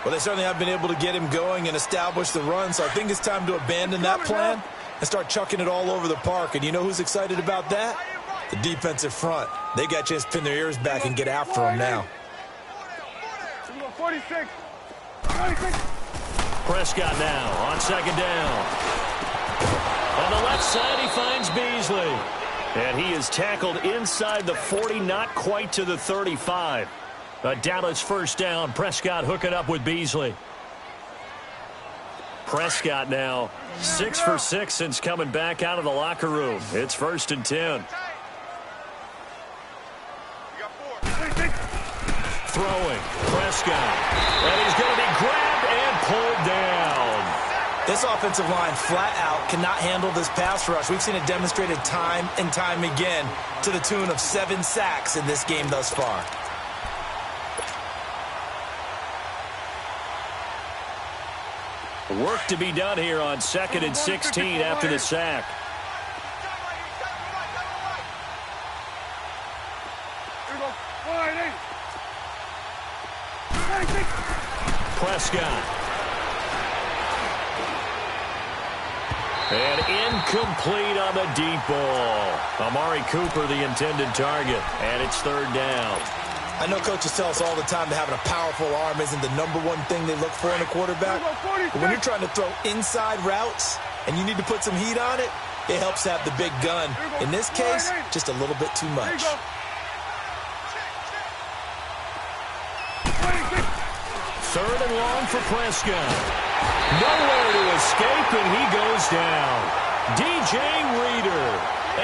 Well, they certainly have been able to get him going and establish the run, so I think it's time to abandon that plan and start chucking it all over the park. And you know who's excited about that? The defensive front. They got a chance to pin their ears back and get after him now. 46. Prescott now on 2nd down. On the left side, he finds Beasley. And he is tackled inside the 40, not quite to the 35. A Dallas first down. Prescott hooking up with Beasley. Prescott now 6 for 6 since coming back out of the locker room. It's 1st and 10. Throwing. Prescott. And he's going to be grabbed and pulled down. This offensive line flat out cannot handle this pass rush. We've seen it demonstrated time and time again to the tune of 7 sacks in this game thus far. Work to be done here on 2nd and 16 after the sack. Here we go. 180. Prescott. And incomplete on the deep ball. Amari Cooper, the intended target, and it's third down. I know coaches tell us all the time that having a powerful arm isn't the number one thing they look for in a quarterback. But when you're trying to throw inside routes and you need to put some heat on it, it helps to have the big gun. In this case, just a little bit too much. Third and long for Prescott. Nowhere to escape, and he goes down. DJ Reader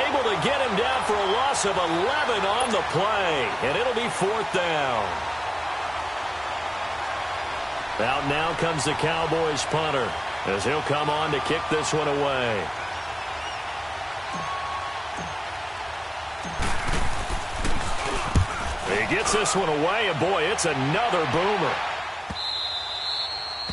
able to get him down for a loss of 11 on the play, and it'll be fourth down. Out now comes the Cowboys punter as he'll come on to kick this one away. He gets this one away, and boy, it's another boomer.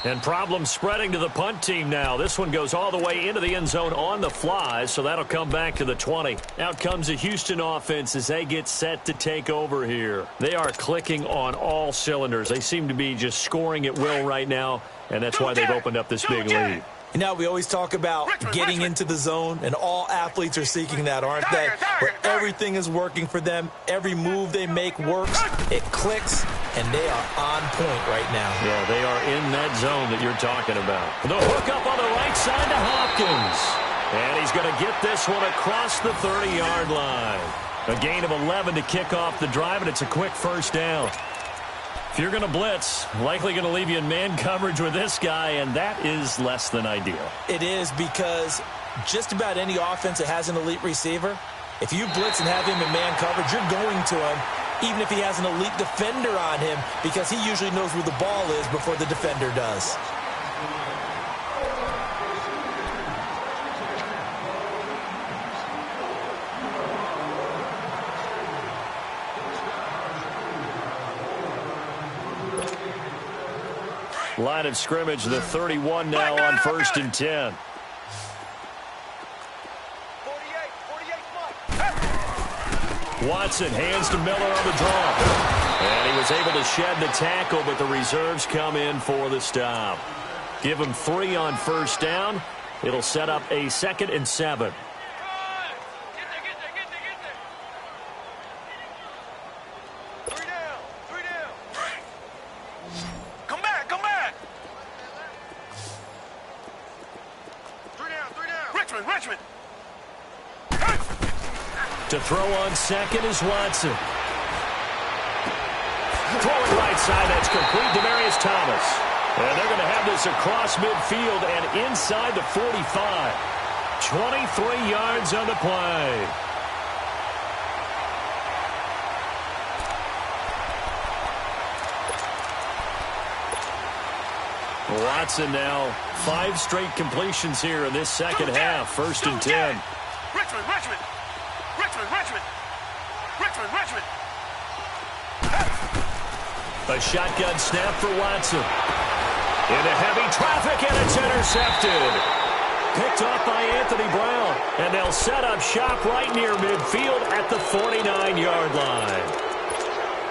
And problems spreading to the punt team now. This one goes all the way into the end zone on the fly, so that'll come back to the 20. Out comes the Houston offense as they get set to take over here. They are clicking on all cylinders. They seem to be just scoring at will right now, and that's why they've opened up this big lead. You know, we always talk about getting into the zone, and all athletes are seeking that, aren't they? Where everything is working for them, every move they make works, it clicks, and they are on point right now. Yeah, they are in that zone that you're talking about. The hook up on the right side to Hopkins. And he's going to get this one across the 30-yard line. A gain of 11 to kick off the drive, and it's a quick first down. If you're going to blitz, likely going to leave you in man coverage with this guy, and that is less than ideal. It is, because just about any offense that has an elite receiver, if you blitz and have him in man coverage, you're going to him, even if he has an elite defender on him, because he usually knows where the ball is before the defender does. Line of scrimmage, the 31 now on 1st and 10. Watson hands to Miller on the draw. And he was able to shed the tackle, but the reserves come in for the stop. Give him 3 on first down. It'll set up a 2nd and 7. To throw on second is Watson. Throwing right side, that's complete. Demaryius Thomas. And they're going to have this across midfield and inside the 45. 23 yards on the play. Watson now 5 straight completions here in this second half. 1st and 10. Richmond. A shotgun snap for Watson. Into heavy traffic, and it's intercepted. Picked off by Anthony Brown. And they'll set up shop right near midfield at the 49-yard line.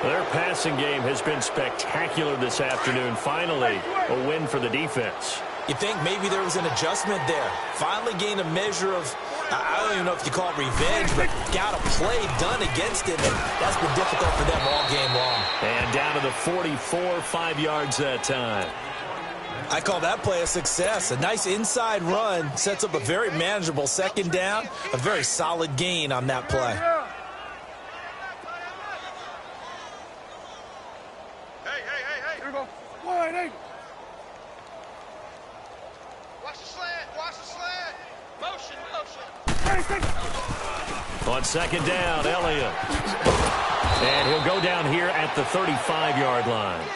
Their passing game has been spectacular this afternoon. Finally, a win for the defense. You think maybe there was an adjustment there. Finally gained a measure of, I don't even know if you call it revenge, but got a play done against him, and that's been difficult for them all game long. And down to the 44, 5 yards that time. I call that play a success. A nice inside run sets up a very manageable 2nd down, a very solid gain on that play. Hey. Here we go. 180. On 2nd down, Elliott. And he'll go down here at the 35-yard line.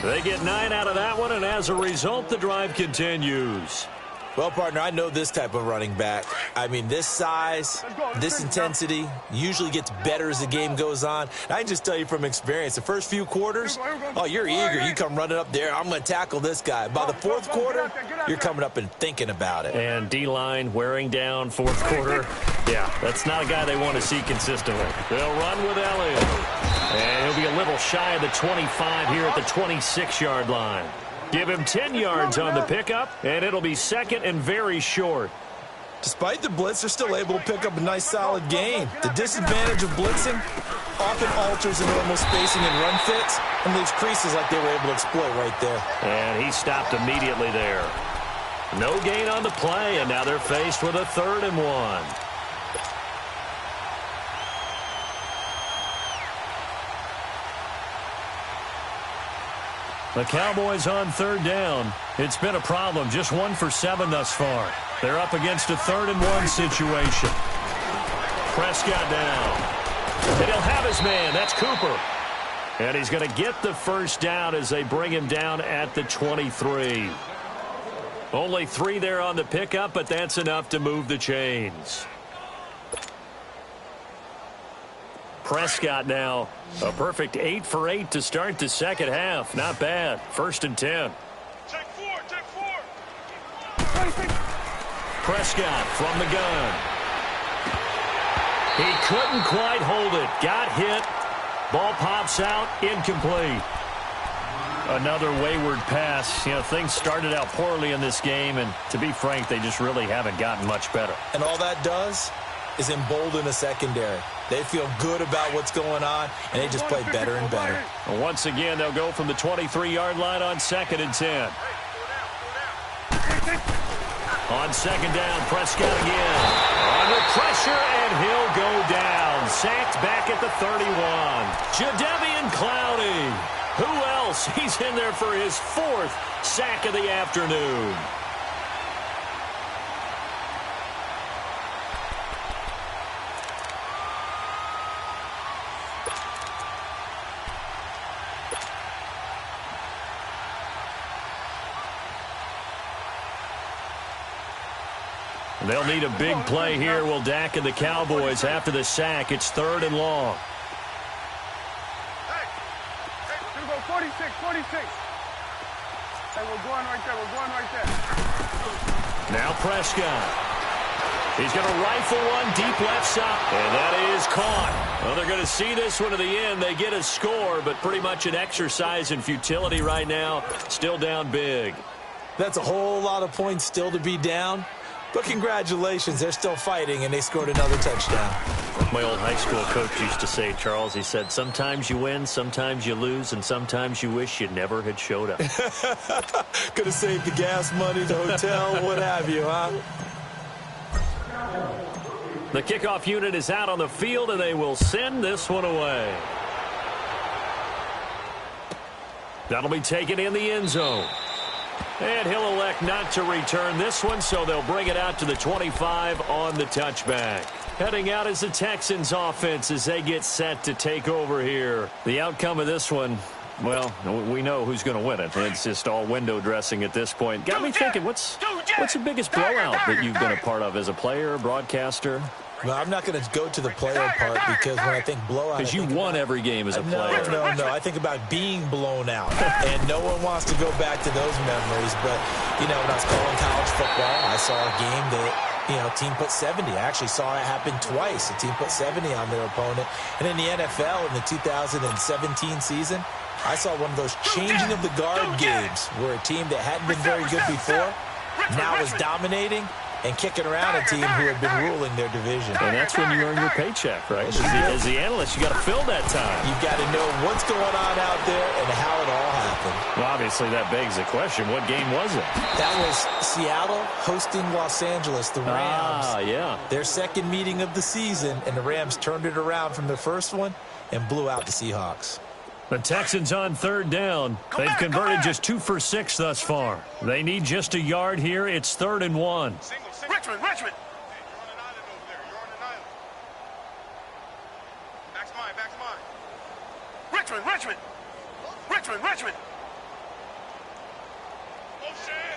They get 9 out of that one, and as a result, the drive continues. Well, partner, I know this type of running back. I mean, this size, this intensity usually gets better as the game goes on. And I can just tell you from experience, the first few quarters, oh, you're eager. You come running up there, I'm going to tackle this guy. By the 4th quarter, you're coming up and thinking about it. And D-line wearing down 4th quarter. Yeah, that's not a guy they want to see consistently. They'll run with Elliott. And he'll be a little shy of the 25 here at the 26-yard line. Give him 10 yards on the pickup, and it'll be second and very short. Despite the blitz, they're still able to pick up a nice, solid gain. The disadvantage of blitzing often alters the normal spacing and run fits and leaves creases like they were able to exploit right there. And he stopped immediately there. No gain on the play, and now they're faced with a 3rd and 1. The Cowboys on 3rd down. It's been a problem. Just 1 for 7 thus far. They're up against a 3rd and 1 situation. Prescott down. And he'll have his man. That's Cooper. And he's going to get the first down as they bring him down at the 23. Only 3 there on the pickup, but that's enough to move the chains. Prescott now, a perfect 8 for 8 to start the second half. Not bad. 1st and 10. Take 4, take 4. Prescott from the gun. He couldn't quite hold it. Got hit. Ball pops out. Incomplete. Another wayward pass. You know, things started out poorly in this game, and to be frank, they just really haven't gotten much better. And all that does is embolden the secondary. They feel good about what's going on, and they just play better and better. And once again, they'll go from the 23-yard line on 2nd and 10. On 2nd down, Prescott again. Under pressure, and he'll go down. Sacked back at the 31. Jadeveon Clowney. Who else? He's in there for his 4th sack of the afternoon. They'll need a big play here. Will Dak and the Cowboys after the sack. It's 3rd and long. Hey, we're going to go 46, 46. Hey, we're going right there. We're going right there. Now Prescott. He's going to rifle one deep left side. And that is caught. Well, they're going to see this one to the end. They get a score, but pretty much an exercise in futility right now. Still down big. That's a whole lot of points still to be down. But congratulations, they're still fighting, and they scored another touchdown. My old high school coach used to say, Charles, he said, sometimes you win, sometimes you lose, and sometimes you wish you never had showed up. Could have saved the gas money, the hotel, what have you, huh? The kickoff unit is out on the field, and they will send this one away. That'll be taken in the end zone. And he'll elect not to return this one, so they'll bring it out to the 25 on the touchback. Heading out is the Texans offense as they get set to take over here. The outcome of this one, well, we know who's going to win it. It's just all window dressing at this point. Got me thinking, what's the biggest blowout that you've been a part of as a player, broadcaster? Well, I'm not going to go to the player part because when I think blowout... Because you won every game as a player. No. I think about being blown out. And no one wants to go back to those memories. But, you know, when I was calling college football, I saw a game that, you know, team put 70. I actually saw it happen twice. A team put 70 on their opponent. And in the NFL, in the 2017 season, I saw one of those changing of the guard games where a team that hadn't been very good before now was dominating and kicking around a team who had been ruling their division. And that's when you earn your paycheck, right? As the analyst, you got to fill that time. You've got to know what's going on out there and how it all happened. Well, obviously, that begs the question, what game was it? That was Seattle hosting Los Angeles, the Rams. Yeah. Their second meeting of the season, and the Rams turned it around from their first one and blew out the Seahawks. The Texans on 3rd down. They've converted just 2 for 6 thus far. They need just a yard here. It's 3rd and 1. Richmond. Hey, you're on an island over there. You're on an island. Back's mine. Richmond. Oh, shit.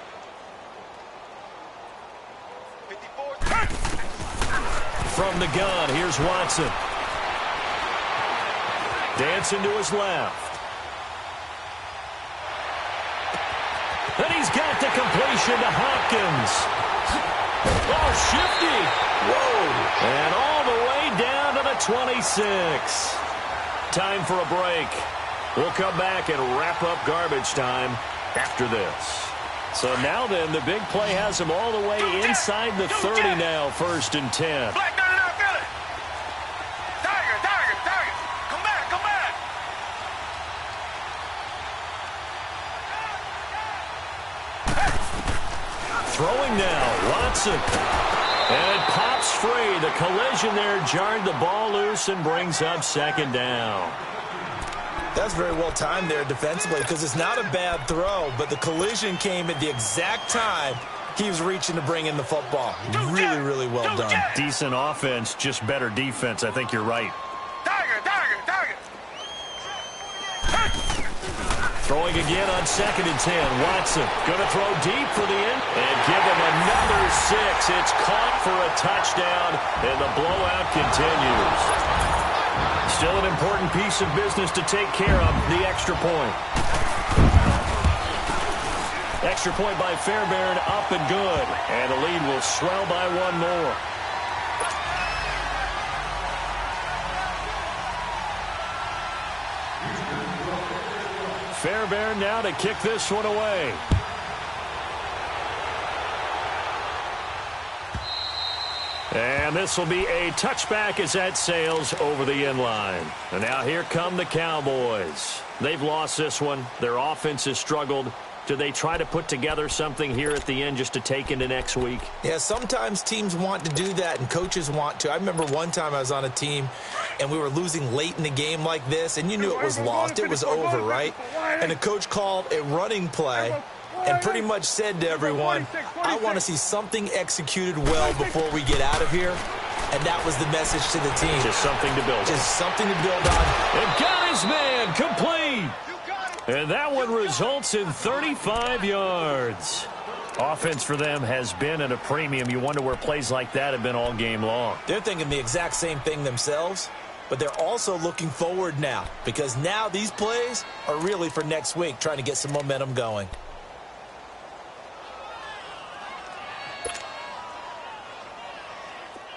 54. From the gun, here's Watson. Dancing to his left. And he's got the completion to Hopkins. Oh, shifty. Whoa. And all the way down to the 26. Time for a break. We'll come back and wrap up garbage time after this. So now then, the big play has him all the way inside the 30 now, 1st and 10. Black, no, no, feel it. Tiger, tiger, tiger. Come back, come back. Throwing now, Watson. And it pops free. The collision there jarred the ball loose and brings up 2nd down. That's very well timed there defensively because it's not a bad throw, but the collision came at the exact time he was reaching to bring in the football. Really, really well done. Decent offense, just better defense. I think you're right. Tiger, tiger, tiger. Throwing again on 2nd and 10. Watson going to throw deep for the end and give him another 6. It's caught for a touchdown, and the blowout continues. Still an important piece of business to take care of, the extra point. Extra point by Fairbairn, up and good. And the lead will swell by 1 more. Fairbairn now to kick this one away. And this will be a touchback as that sails over the end line. And now here come the Cowboys. They've lost this one. Their offense has struggled. Do they try to put together something here at the end just to take into next week? Yeah, sometimes teams want to do that and coaches want to. I remember one time I was on a team and we were losing late in the game like this, and you knew it was lost. It was over, right? And the coach called a running play and pretty much said to everyone, I want to see something executed well before we get out of here. And that was the message to the team. Just something to build on. Just something to build on. And got his man complete. And that one results in 35 yards. Offense for them has been at a premium. You wonder where plays like that have been all game long. They're thinking the exact same thing themselves, but they're also looking forward now because now these plays are really for next week, trying to get some momentum going.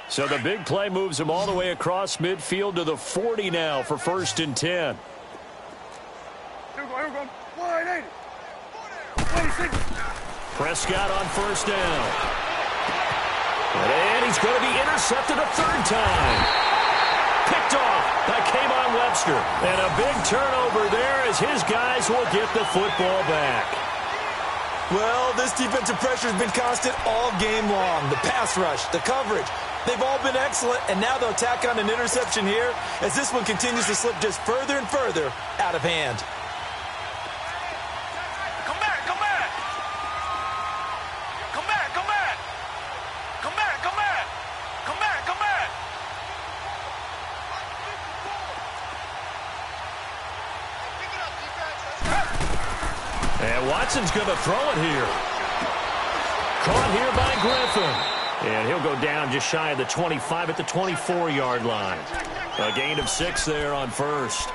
So the big play moves him all the way across midfield to the 40 now for 1st and 10. Here we go. 180. 26. Prescott on 1st down. And he's going to be intercepted a 3rd time. Picked off by Kayvon Webster. And a big turnover there as his guys will get the football back. Well, this defensive pressure has been constant all game long. The pass rush, the coverage, they've all been excellent, and now they'll tack on an interception here as this one continues to slip just further and further out of hand. Come back, come back. Come back, come back. Come back, come back. Come back, come back. And Watson's going to throw it here. Caught here by Griffin. And he'll go down just shy of the 25 at the 24-yard line. A gain of 6 there on 1st.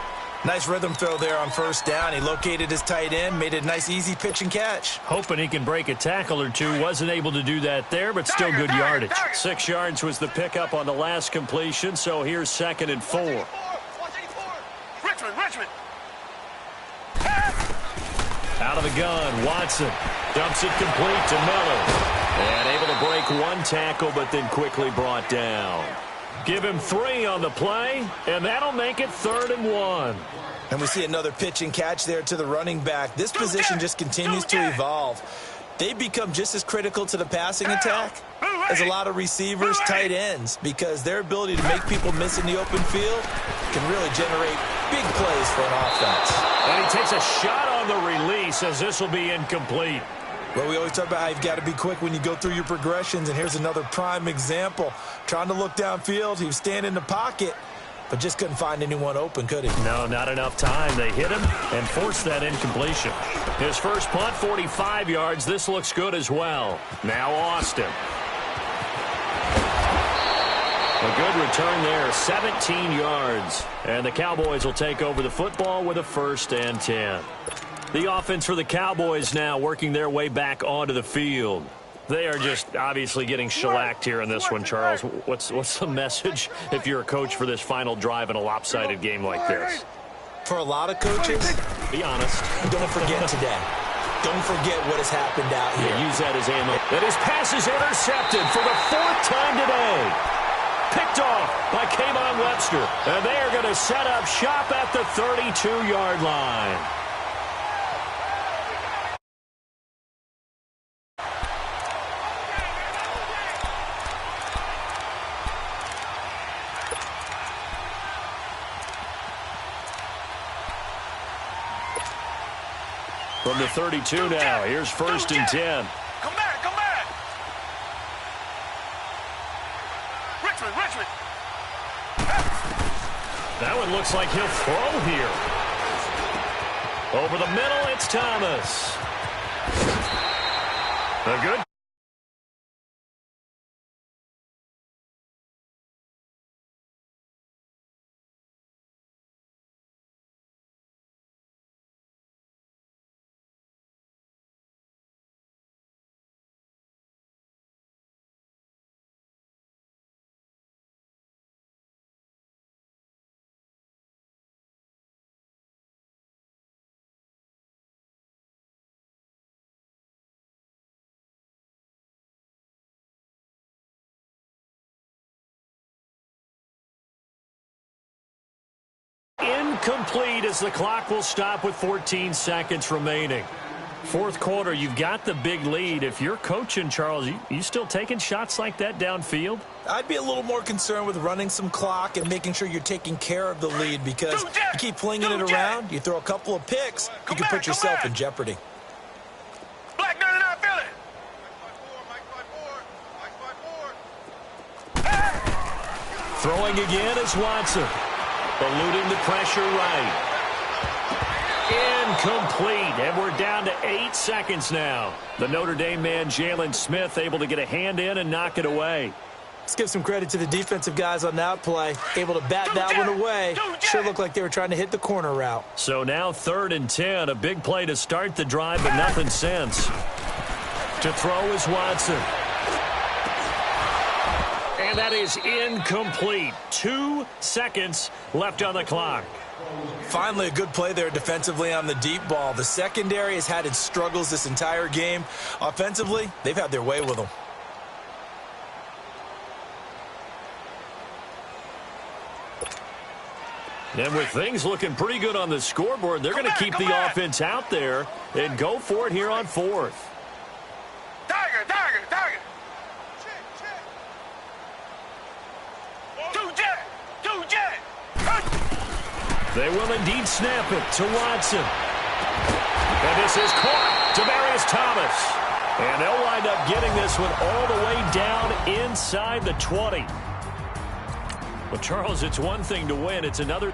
Nice rhythm throw there on 1st down. He located his tight end, made a nice easy pitch and catch. Hoping he can break a tackle or two. Wasn't able to do that there, but still good yardage. 6 yards was the pickup on the last completion, so here's 2nd and 4. Richmond, Richmond. Out of the gun, Watson dumps it complete to Miller. And able to break 1 tackle, but then quickly brought down. Give him 3 on the play, and that'll make it 3rd and 1. And we see another pitch and catch there to the running back. This position just continues to evolve. They become just as critical to the passing attack as a lot of receivers, tight ends, because their ability to make people miss in the open field can really generate big plays for an offense. And he takes a shot on the release as this will be incomplete. Well, we always talk about how you've got to be quick when you go through your progressions, and here's another prime example. Trying to look downfield, he was standing in the pocket, but just couldn't find anyone open, could he? No, not enough time. They hit him and forced that incompletion. His first punt, 45 yards. This looks good as well. Now Austin. A good return there, 17 yards. And the Cowboys will take over the football with a 1st and 10. The offense for the Cowboys now working their way back onto the field. They are just obviously getting shellacked here in this one, Charles. What's the message if you're a coach for this final drive in a lopsided game like this? For a lot of coaches, be honest. don't forget today. Don't forget what has happened out here. Yeah, use that as ammo. And his pass is intercepted for the 4th time today. Picked off by Kayvon Webster. And they are going to set up shop at the 32-yard line. From the 32 now, here's 1st and 10. Come back, come back. Richmond. That one looks like he'll throw here. Over the middle, it's Thomas. A good. Incomplete as the clock will stop with 14 seconds remaining. 4th quarter, you've got the big lead. If you're coaching, Charles, you still taking shots like that downfield? I'd be a little more concerned with running some clock and making sure you're taking care of the lead, because you keep flinging it around, you throw a couple of picks, you can put yourself in jeopardy. Black 99 Philly. Throwing again is Watson. Eluding the pressure right. Incomplete, and we're down to 8 seconds now. The Notre Dame man, Jalen Smith, able to get a hand in and knock it away. Let's give some credit to the defensive guys on that play. Able to bat that one away. Sure looked like they were trying to hit the corner route. So now 3rd and 10, a big play to start the drive, but nothing since. To throw is Watson. And that is incomplete. 2 seconds left on the clock. Finally, a good play there defensively on the deep ball. The secondary has had its struggles this entire game. Offensively, they've had their way with them. And with things looking pretty good on the scoreboard, they're going to keep the offense out there and go for it here on 4th. Tiger. Two jet. They will indeed snap it to Watson. And this is caught to Demarius Thomas. And they'll wind up getting this one all the way down inside the 20. Well, Charles, it's one thing to win. It's another.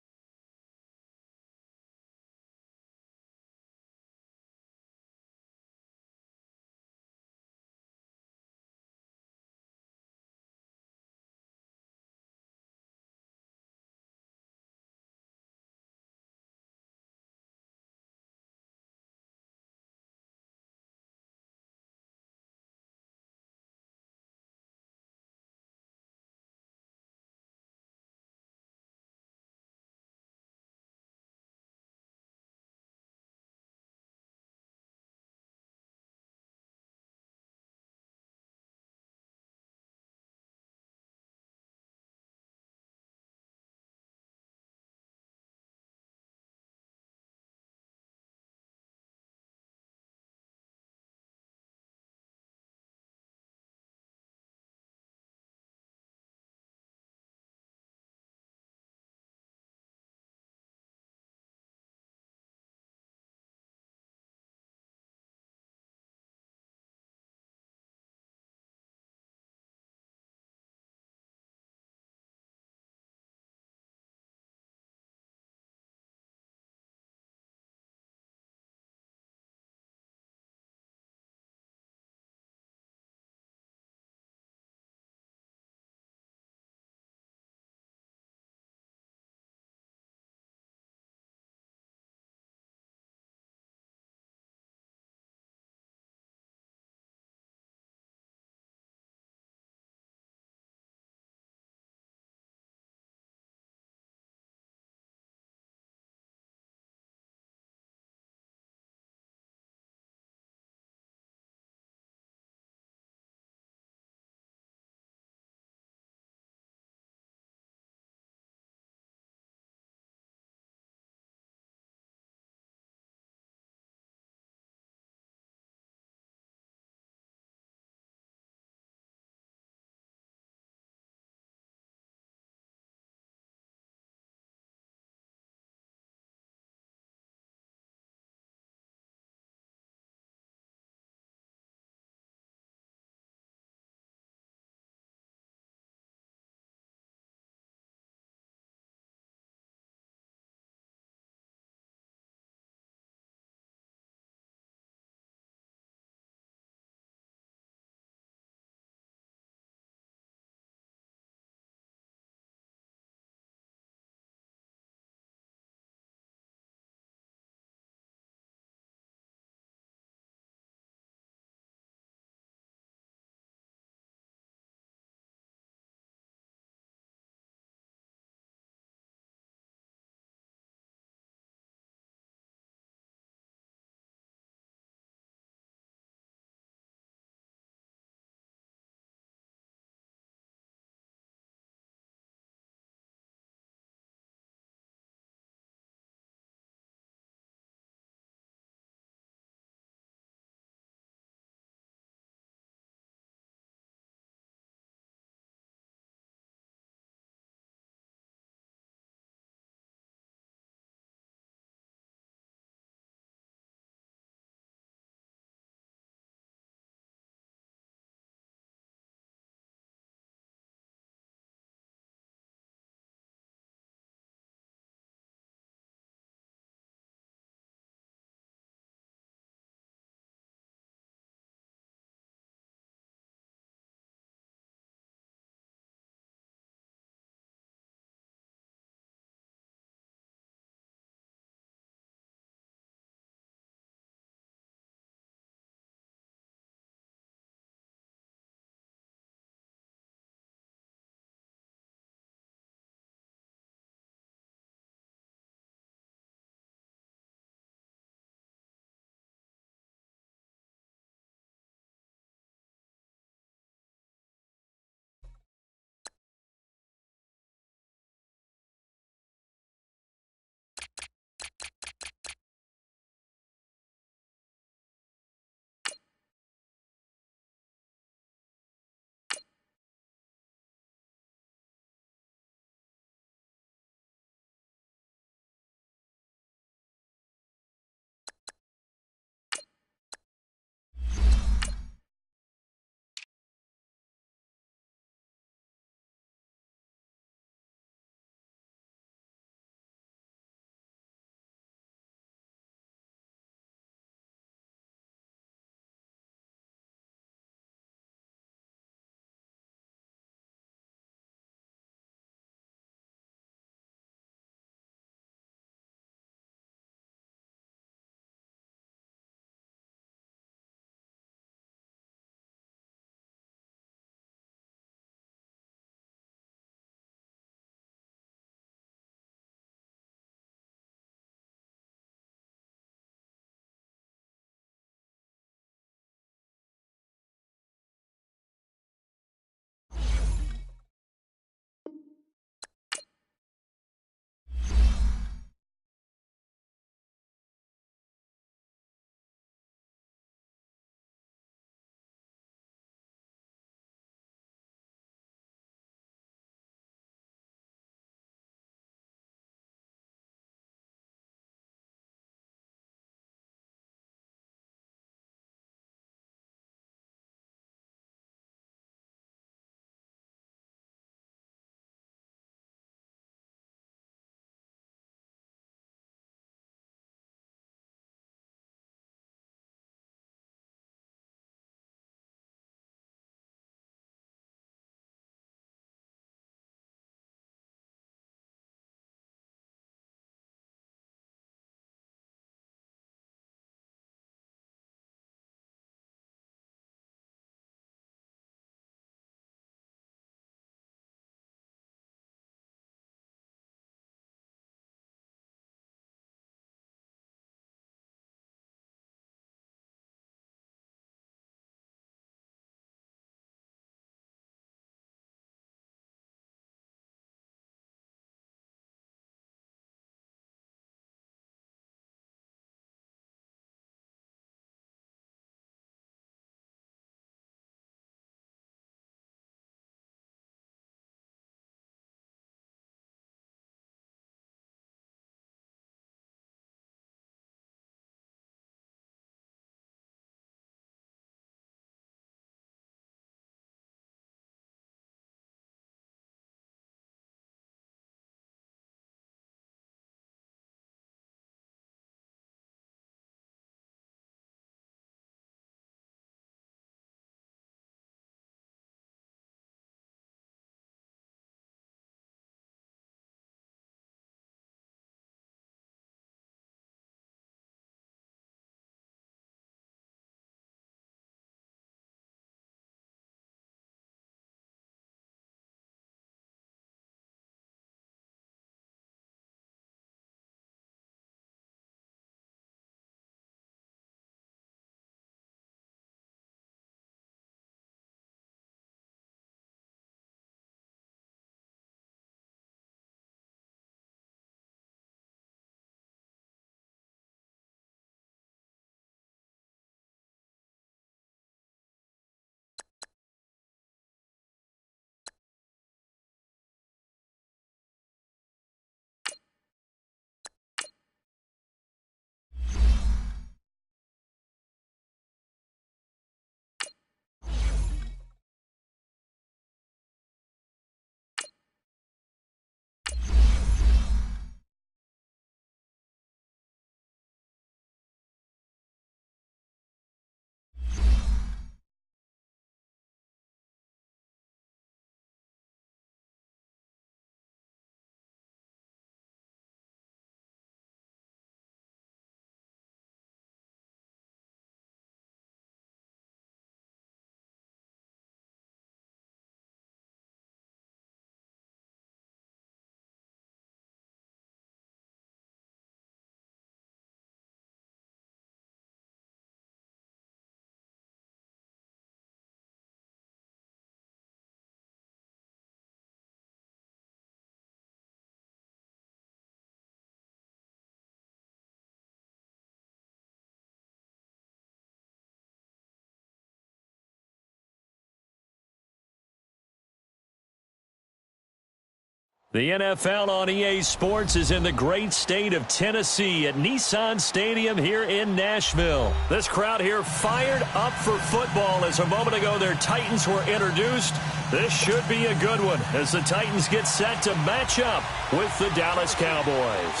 The NFL on EA Sports is in the great state of Tennessee at Nissan Stadium here in Nashville. This crowd here fired up for football as a moment ago their Titans were introduced. This should be a good one as the Titans get set to match up with the Dallas Cowboys.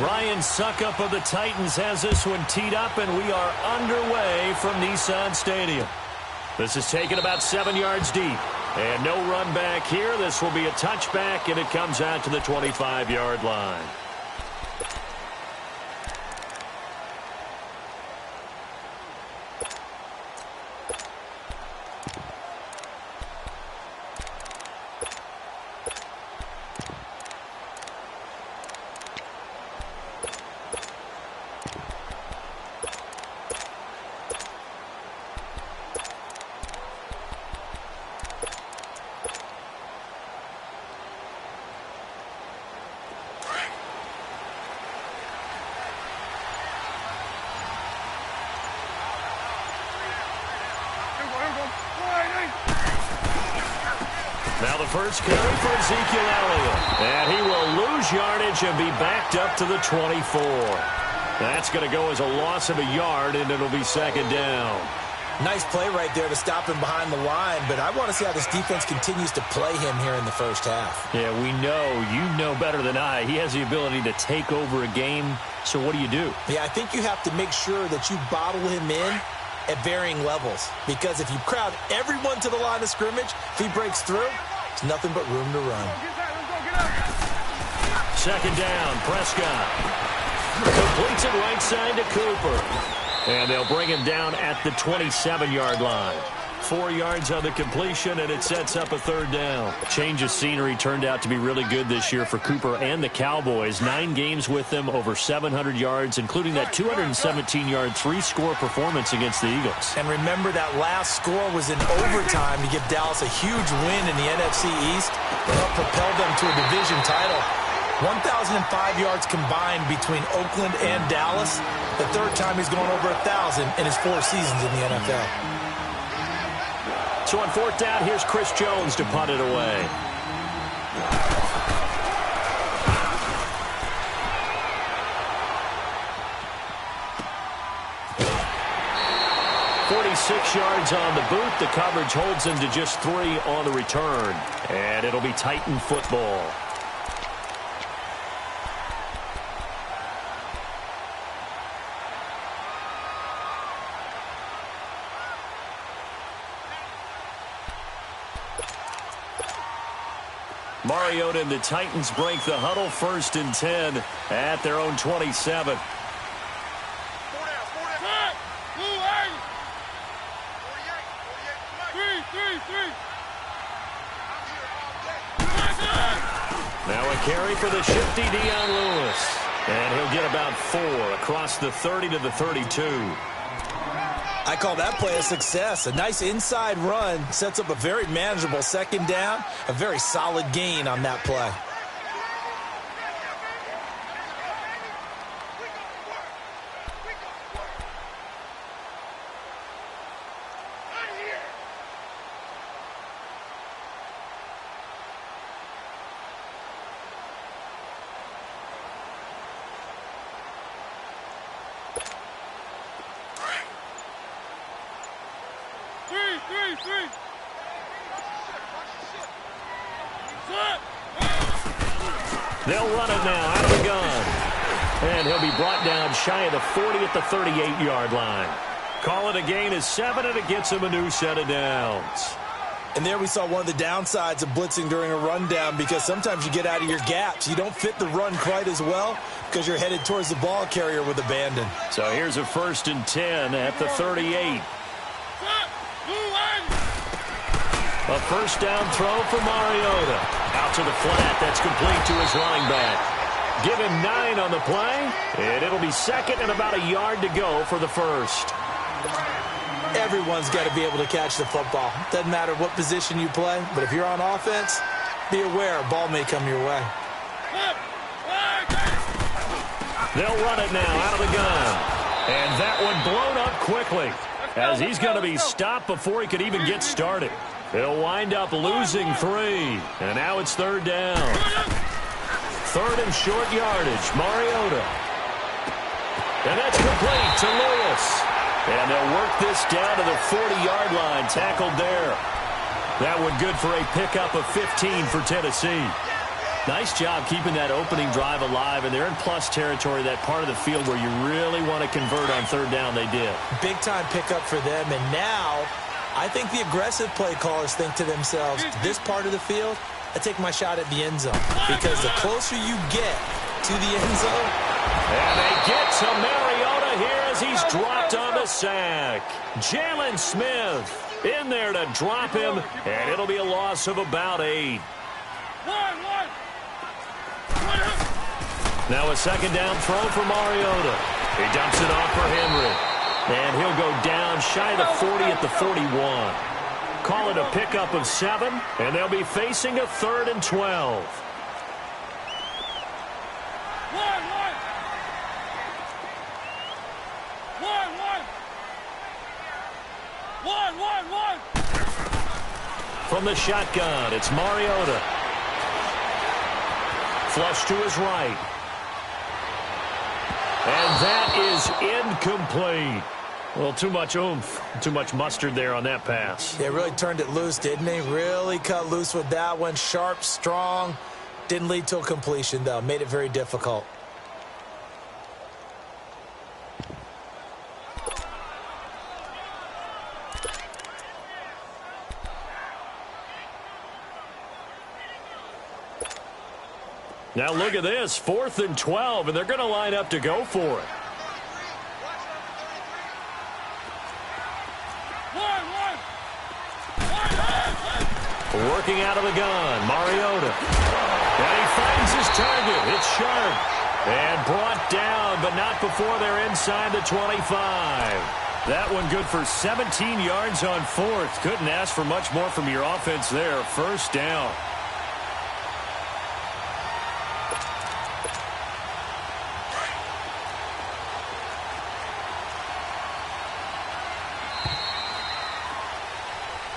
Ryan Suckup of the Titans has this one teed up, and we are underway from Nissan Stadium. This is taken about 7 yards deep. And no run back here. This will be a touchback, and it comes out to the 25-yard line. Now the first carry for Ezekiel Elliott. And he will lose yardage and be backed up to the 24. That's going to go as a loss of a yard, and it'll be second down. Nice play right there to stop him behind the line, but I want to see how this defense continues to play him here in the first half. Yeah, we know. You know better than I. He has the ability to take over a game, so what do you do? Yeah, I think you have to make sure that you bottle him in at varying levels, because if you crowd everyone to the line of scrimmage, if he breaks through, it's nothing but room to run. Second down, Prescott. Completes it right side to Cooper. And they'll bring him down at the 27-yard line. 4 yards on the completion, and it sets up a third down. Change of scenery turned out to be really good this year for Cooper and the Cowboys. 9 games with them, over 700 yards, including that 217-yard 3-score performance against the Eagles. And remember, that last score was in overtime to give Dallas a huge win in the NFC East that helped propel them to a division title. 1,005 yards combined between Oakland and Dallas. The third time he's gone over 1,000 in his 4 seasons in the NFL. So on fourth down, here's Chris Jones to punt it away. .46 yards on the boot. The coverage holds him to just 3 on the return. And it'll be Titan football. Mariota and the Titans break the huddle, 1st and 10 at their own 27. Now a carry for the shifty Dion Lewis. And he'll get about 4 across the 30 to the 32. I call that play a success. A nice inside run sets up a very manageable second down. A very solid gain on that play. They'll run it now out of the gun. And he'll be brought down shy of the 40 at the 38-yard line. Call it a gain of 7, and it gets him a new set of downs. And there we saw one of the downsides of blitzing during a rundown, because sometimes you get out of your gaps. You don't fit the run quite as well because you're headed towards the ball carrier with abandon. So here's a 1st and 10 at the 38. A first down throw for Mariota. Out to the flat. That's complete to his running back. Give him 9 on the play, and it'll be second and about a yard to go for the first. Everyone's got to be able to catch the football. Doesn't matter what position you play, but if you're on offense, be aware a ball may come your way. They'll run it now out of the gun. And that one blown up quickly, as he's going to be stopped before he could even get started. He'll wind up losing 3. And now it's 3rd down. 3rd and short yardage. Mariota. And that's complete to Lewis. And they'll work this down to the 40-yard line. Tackled there. That one good for a pickup of 15 for Tennessee. Nice job keeping that opening drive alive, and they're in plus territory, that part of the field where you really want to convert on 3rd down. They did. Big-time pickup for them, and now I think the aggressive play callers think to themselves, this part of the field, I take my shot at the end zone, because the closer you get to the end zone. And they get to Mariota here as he's dropped on the sack. Jalen Smith in there to drop him, and it'll be a loss of about 8. Now a 2nd down throw for Mariota. He dumps it off for Henry. And he'll go down shy of the 40 at the 41. Call it a pickup of 7, and they'll be facing a 3rd and 12. From the shotgun, it's Mariota. Flush to his right. And that is incomplete. Well, too much oomph, too much mustard there on that pass. Yeah, really turned it loose, didn't he? Really cut loose with that one. Sharp, strong. Didn't lead to a completion, though. Made it very difficult. Now look at this, 4th and 12, and they're going to line up to go for it. Working out of the gun, Mariota. And he finds his target. It's sharp. And brought down, but not before they're inside the 25. That one good for 17 yards on 4th. Couldn't ask for much more from your offense there. 1st down.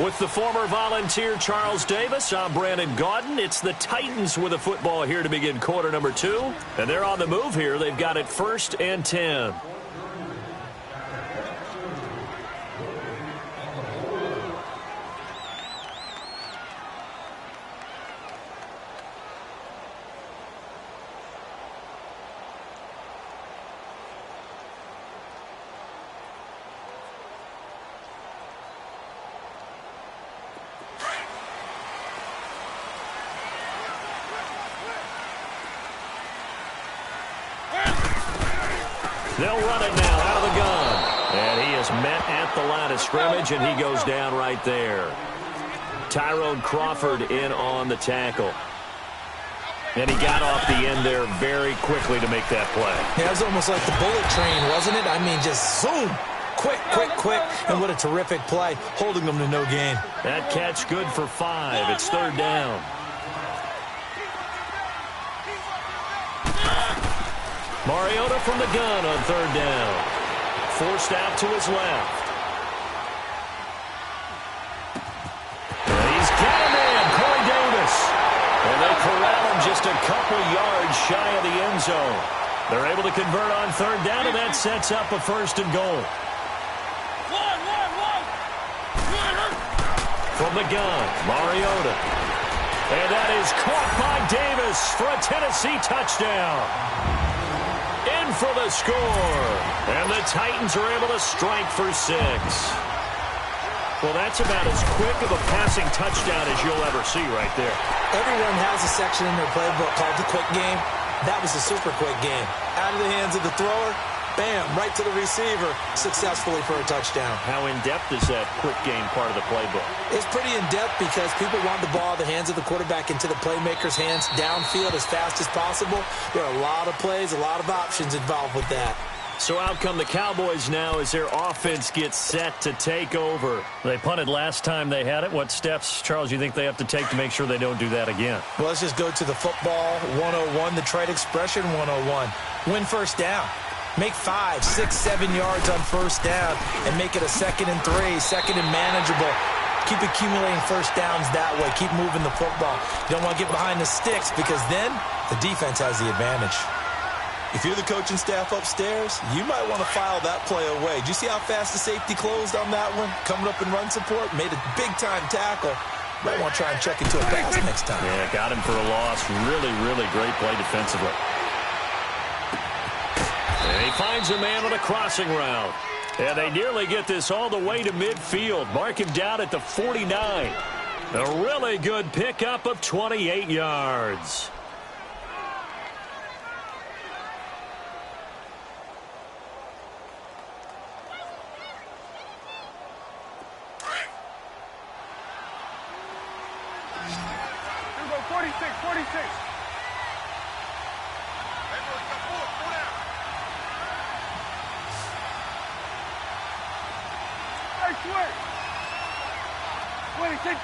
With the former Volunteer Charles Davis, I'm Brandon Gaudin. It's the Titans with a football here to begin quarter number 2. And they're on the move here. They've got it 1st and 10. They'll run it now out of the gun. And he is met at the line of scrimmage, and he goes down right there. Tyrone Crawford in on the tackle. And he got off the end there very quickly to make that play. Yeah, it was almost like the bullet train, wasn't it? I mean, just zoom. Quick, quick, quick. And what a terrific play, holding them to no gain. That catch good for 5. It's 3rd down. Mariota from the gun on 3rd down. Forced out to his left. And he's got him in, Corey Davis. And they corral him just a couple yards shy of the end zone. They're able to convert on 3rd down, and that sets up a 1st and goal. From the gun, Mariota. And that is caught by Davis for a Tennessee touchdown. In for the score. And the Titans are able to strike for 6. Well, that's about as quick of a passing touchdown as you'll ever see right there. Everyone has a section in their playbook called the quick game. That was a super quick game. Out of the hands of the thrower, bam, right to the receiver, successfully for a touchdown. How in-depth is that quick game part of the playbook? It's pretty in-depth because people want the ball in the hands of the quarterback into the playmaker's hands downfield as fast as possible. There are a lot of plays, a lot of options involved with that. So out come the Cowboys now as their offense gets set to take over. They punted last time they had it. What steps, Charles, you think they have to take to make sure they don't do that again? Well, let's just go to the football 101, the trade expression 101. Win 1st down. Make 5, 6, 7 yards on 1st down and make it a 2nd and 3, 2nd and manageable. Keep accumulating first downs that way. Keep moving the football. You don't want to get behind the sticks because then the defense has the advantage. If you're the coaching staff upstairs, you might want to file that play away. Did you see how fast the safety closed on that one? Coming up in run support, made a big-time tackle. Might want to try and check into a pass next time. Yeah, got him for a loss. Really, really great play defensively. And he finds a man on a crossing route. And they nearly get this all the way to midfield. Mark him down at the 49. A really good pickup of 28 yards. Here we go, 46, 46. Hey, switch. 26.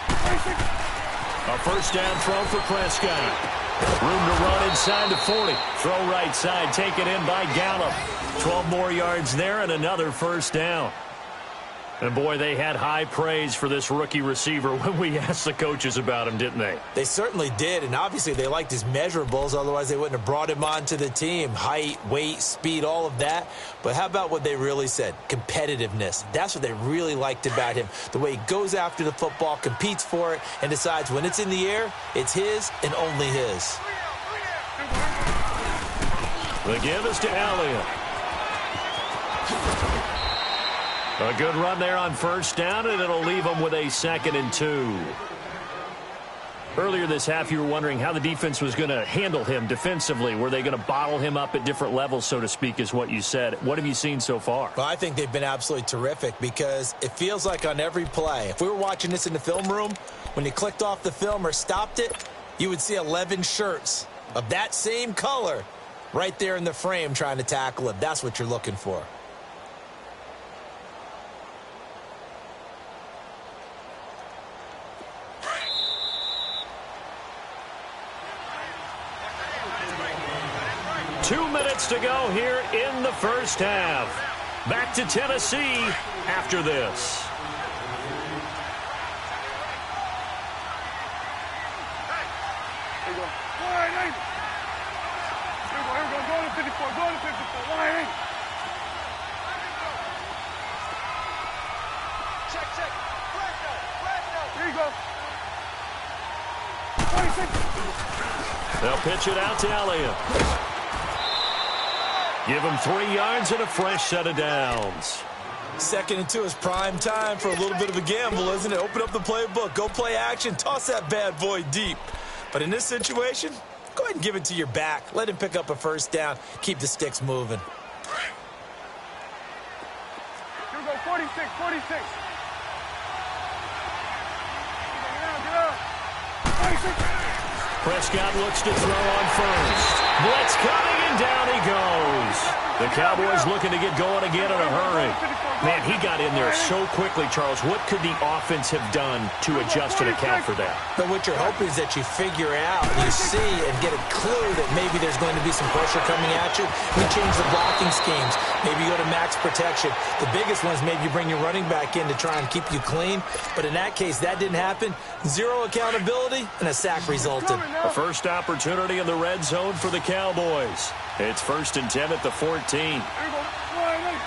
26. A first down throw for Prescott. Room to run inside the 40. Throw right side, taken in by Gallup. 12 more yards there and another first down. And, boy, they had high praise for this rookie receiver when we asked the coaches about him, didn't they? They certainly did, and obviously they liked his measurables. Otherwise, they wouldn't have brought him onto the team. Height, weight, speed, all of that. But how about what they really said? Competitiveness. That's what they really liked about him. The way he goes after the football, competes for it, and decides when it's in the air, it's his and only his. The give is to Elliott. A good run there on first down, and it'll leave them with a 2nd and 2. Earlier this half, you were wondering how the defense was going to handle him defensively. Were they going to bottle him up at different levels, so to speak, is what you said. What have you seen so far? Well, I think they've been absolutely terrific because it feels like on every play, if we were watching this in the film room, when you clicked off the film or stopped it, you would see 11 shirts of that same color right there in the frame trying to tackle him. That's what you're looking for. Two minutes to go here in the first half. Back to Tennessee after this. Here we go. Line 8. Here we go. Go to 54. Go to 54. Line 8. Check, check. Here you go. 26. They'll pitch it out to Elliott. Give him 3 yards and a fresh set of downs. 2nd and 2 is prime time for a little bit of a gamble, isn't it? Open up the playbook, go play action, toss that bad boy deep. But in this situation, go ahead and give it to your back. Let him pick up a first down. Keep the sticks moving. Here we go, 46, 46. Get up. 46. Prescott looks to throw on first. Blitz coming, and down he goes. The Cowboys looking to get going again in a hurry. Man, he got in there so quickly, Charles. What could the offense have done to adjust and account for that? But what you're hoping is that you figure out, you see, and get a clue that maybe there's going to be some pressure coming at you. We change the blocking schemes. Maybe you go to max protection. The biggest one is maybe you bring your running back in to try and keep you clean. But in that case, that didn't happen. Zero accountability, and a sack resulted. A first opportunity in the red zone for the Cowboys. It's 1st and 10 at the 14. Here we go. Line 8.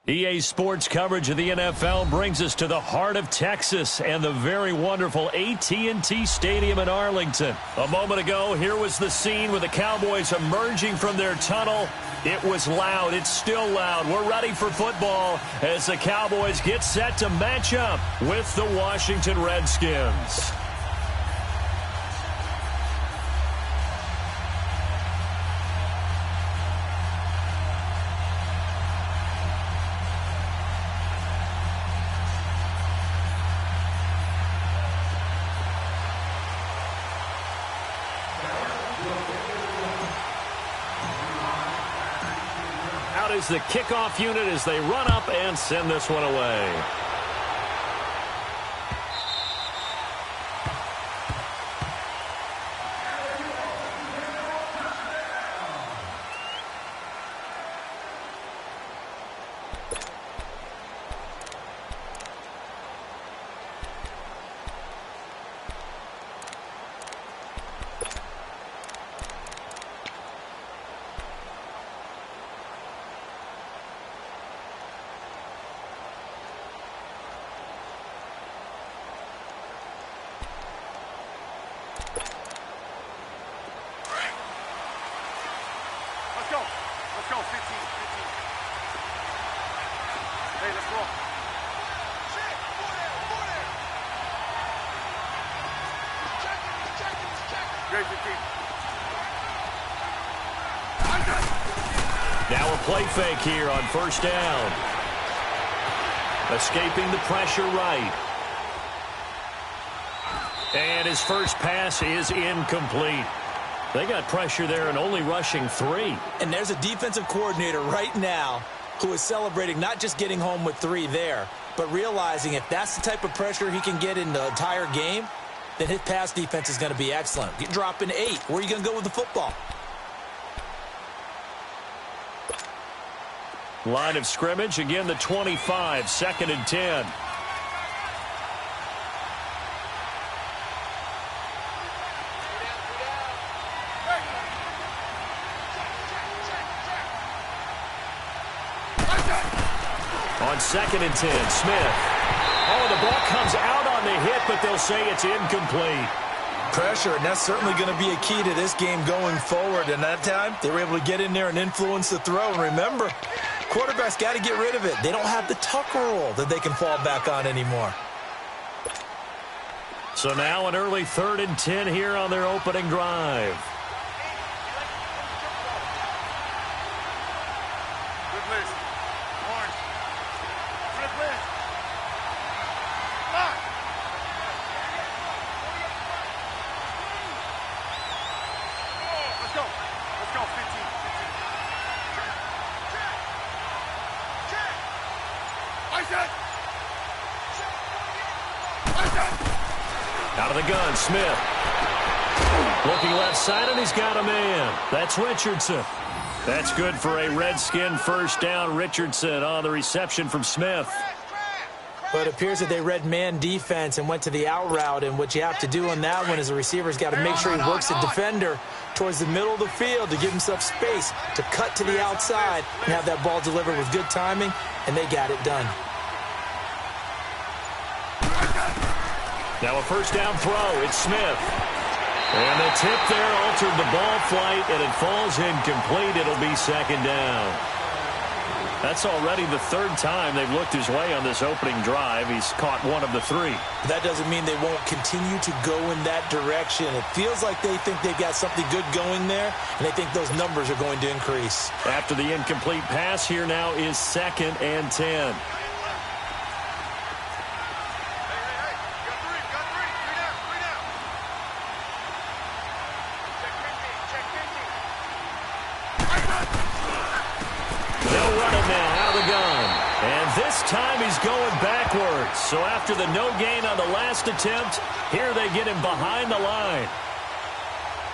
EA Sports coverage of the NFL brings us to the heart of Texas and the very wonderful AT&T Stadium in Arlington. A moment ago, here was the scene with the Cowboys emerging from their tunnel. It was loud. It's still loud. We're ready for football as the Cowboys get set to match up with the Washington Redskins. Out is the kickoff unit as they run up and send this one away. Let's go, 15. Hey, let's roll. Check, Great 15. Now a play fake here on first down. Escaping the pressure right. And his first pass is incomplete. They got pressure there and only rushing 3. And there's a defensive coordinator right now who is celebrating not just getting home with 3 there, but realizing if that's the type of pressure he can get in the entire game, then his pass defense is going to be excellent. You're dropping 8. Where are you going to go with the football? Line of scrimmage, again the 25, 2nd and 10. On 2nd and 10, Smith. Oh, the ball comes out on the hit, but they'll say it's incomplete. Pressure, and that's certainly going to be a key to this game going forward. And that time, they were able to get in there and influence the throw. And remember, quarterbacks got to get rid of it. They don't have the tuck rule that they can fall back on anymore. So now an early 3rd and 10 here on their opening drive. Good list. Orange. Flip list. Lock. Let's go. Let's go, 15. Check. I said. Out of the gun, Smith. Looking left side, and he's got a man. That's Richardson. That's good for a Redskin first down. Richardson on the reception from Smith. But it appears that they read man defense and went to the out route, and what you have to do on that one is the receiver's got to make sure he works the defender towards the middle of the field to give himself space to cut to the outside and have that ball delivered with good timing, and they got it done. Now a first down throw. It's Smith. And the tip there altered the ball flight, and it falls incomplete. It'll be 2nd down. That's already the 3rd time they've looked his way on this opening drive. He's caught 1 of the 3. That doesn't mean they won't continue to go in that direction. It feels like they think they've got something good going there, and they think those numbers are going to increase. After the incomplete pass, here now is 2nd and 10. This time he's going backwards. So after the no gain on the last attempt, here they get him behind the line.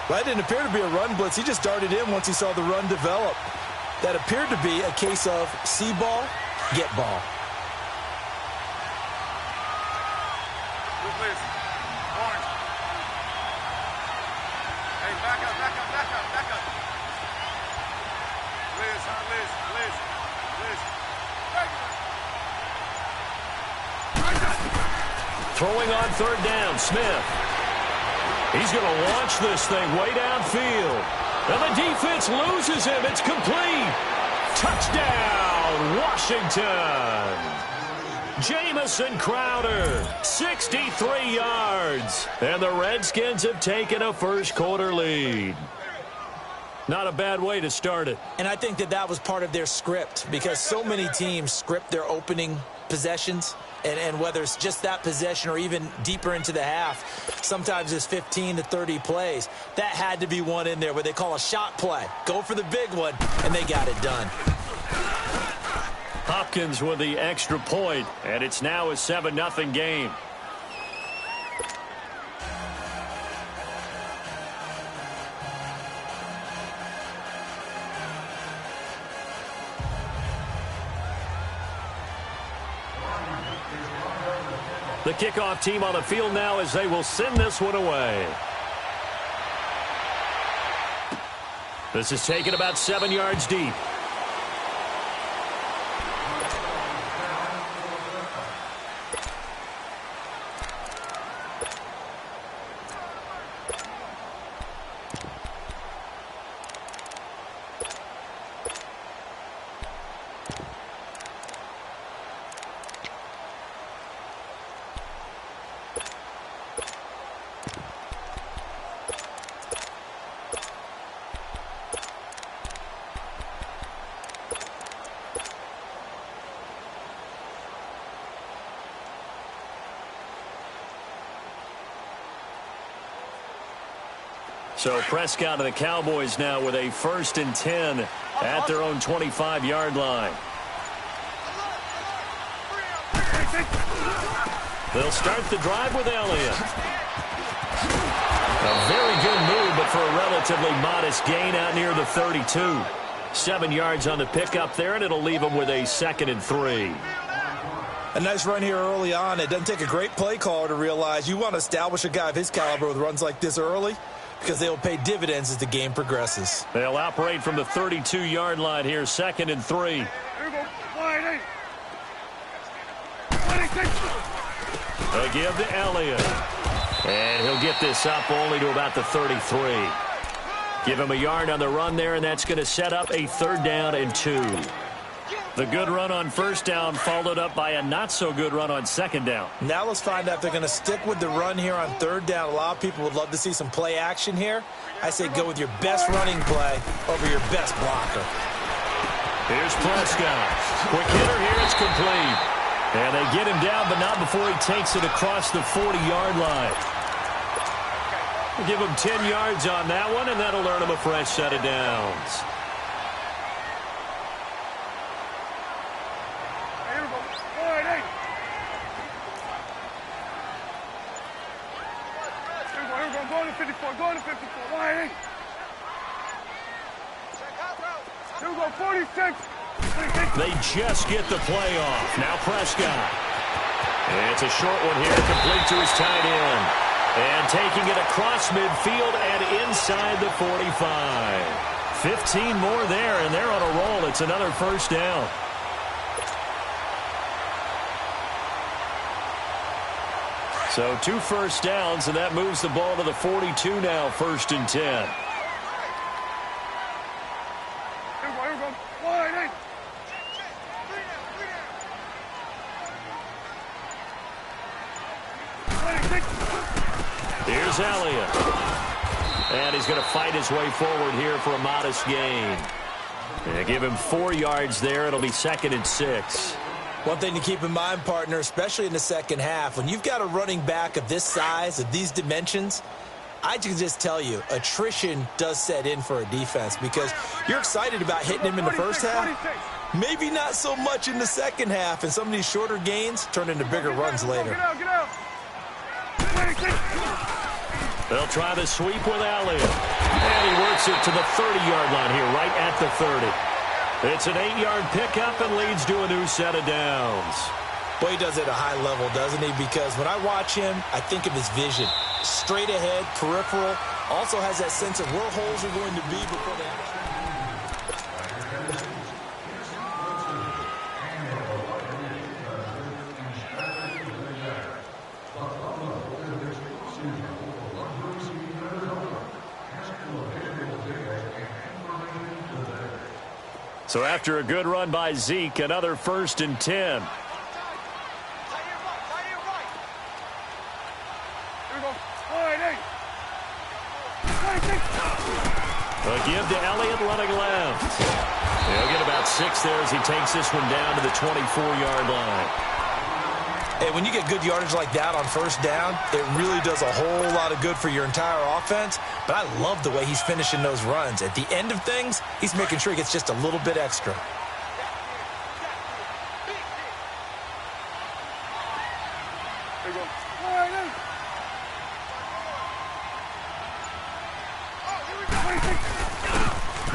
Well, that didn't appear to be a run blitz. He just darted in once he saw the run develop. That appeared to be a case of see ball, get ball. Good list. Orange. Hey, back up. Liz. Liz. Throwing on third down, Smith. He's going to launch this thing way downfield. And the defense loses him. It's complete. Touchdown, Washington. Jamison Crowder, 63 yards. And the Redskins have taken a first-quarter lead. Not a bad way to start it. And I think that was part of their script because so many teams script their opening possessions. And whether it's just that possession or even deeper into the half, sometimes it's 15 to 30 plays. That had to be one in there where they call a shot play. Go for the big one, and they got it done. Hopkins with the extra point, and it's now a 7-0 game. The kickoff team on the field now as they will send this one away. This is taken about 7 yards deep. So Prescott and the Cowboys now with a 1st and 10 at their own 25-yard line. They'll start the drive with Elliott. A very good move, but for a relatively modest gain out near the 32. 7 yards on the pickup there, and it'll leave them with a 2nd and 3. A nice run here early on. It doesn't take a great play caller to realize you want to establish a guy of his caliber with runs like this early, because they will pay dividends as the game progresses. They'll operate from the 32-yard line here, 2nd and 3. Here we go. Wide 26. They give to Elliott. And he'll get this up only to about the 33. Give him a yard on the run there, and that's going to set up a 3rd down and 2. The good run on 1st down followed up by a not-so-good run on 2nd down. Now let's find out if they're going to stick with the run here on 3rd down. A lot of people would love to see some play action here. I say go with your best running play over your best blocker. Here's Prescott. Quick hitter here. It's complete. And they get him down, but not before he takes it across the 40-yard line. We'll give him 10 yards on that one, and that'll earn him a fresh set of downs. Going to 54, going to 54, wide 8. Here we go, 46. They just get the play off. Now Prescott. It's a short one here, complete to his tight end. And taking it across midfield and inside the 45. 15 more there, and they're on a roll. It's another 1st down. So 2 1st downs, and that moves the ball to the 42 now, 1st and 10. Here we go, wide 8. Here's Elliott. And he's going to fight his way forward here for a modest gain. And give him 4 yards there. It'll be 2nd and 6. One thing to keep in mind, partner, especially in the second half, when you've got a running back of this size, of these dimensions, I can just tell you, attrition does set in for a defense because you're excited about hitting him in the first half. Maybe not so much in the second half, and some of these shorter gains turn into bigger runs later. Get out. They'll try the sweep with Elliott. And he works it to the 30-yard line here, right at the 30. It's an 8-yard pickup and leads to a new set of downs. Boy, he does it at a high level, doesn't he? Because when I watch him, I think of his vision. Straight ahead, peripheral, also has that sense of where holes are going to be before they actually... So after a good run by Zeke, another 1st and 10. Here we go. All right, hey. A give to Elliott running left. He'll get about 6 there as he takes this one down to the 24-yard line. Hey, when you get good yardage like that on 1st down, it really does a whole lot of good for your entire offense. But I love the way he's finishing those runs. At the end of things, he's making sure he gets just a little bit extra. Here we go. All right, hey.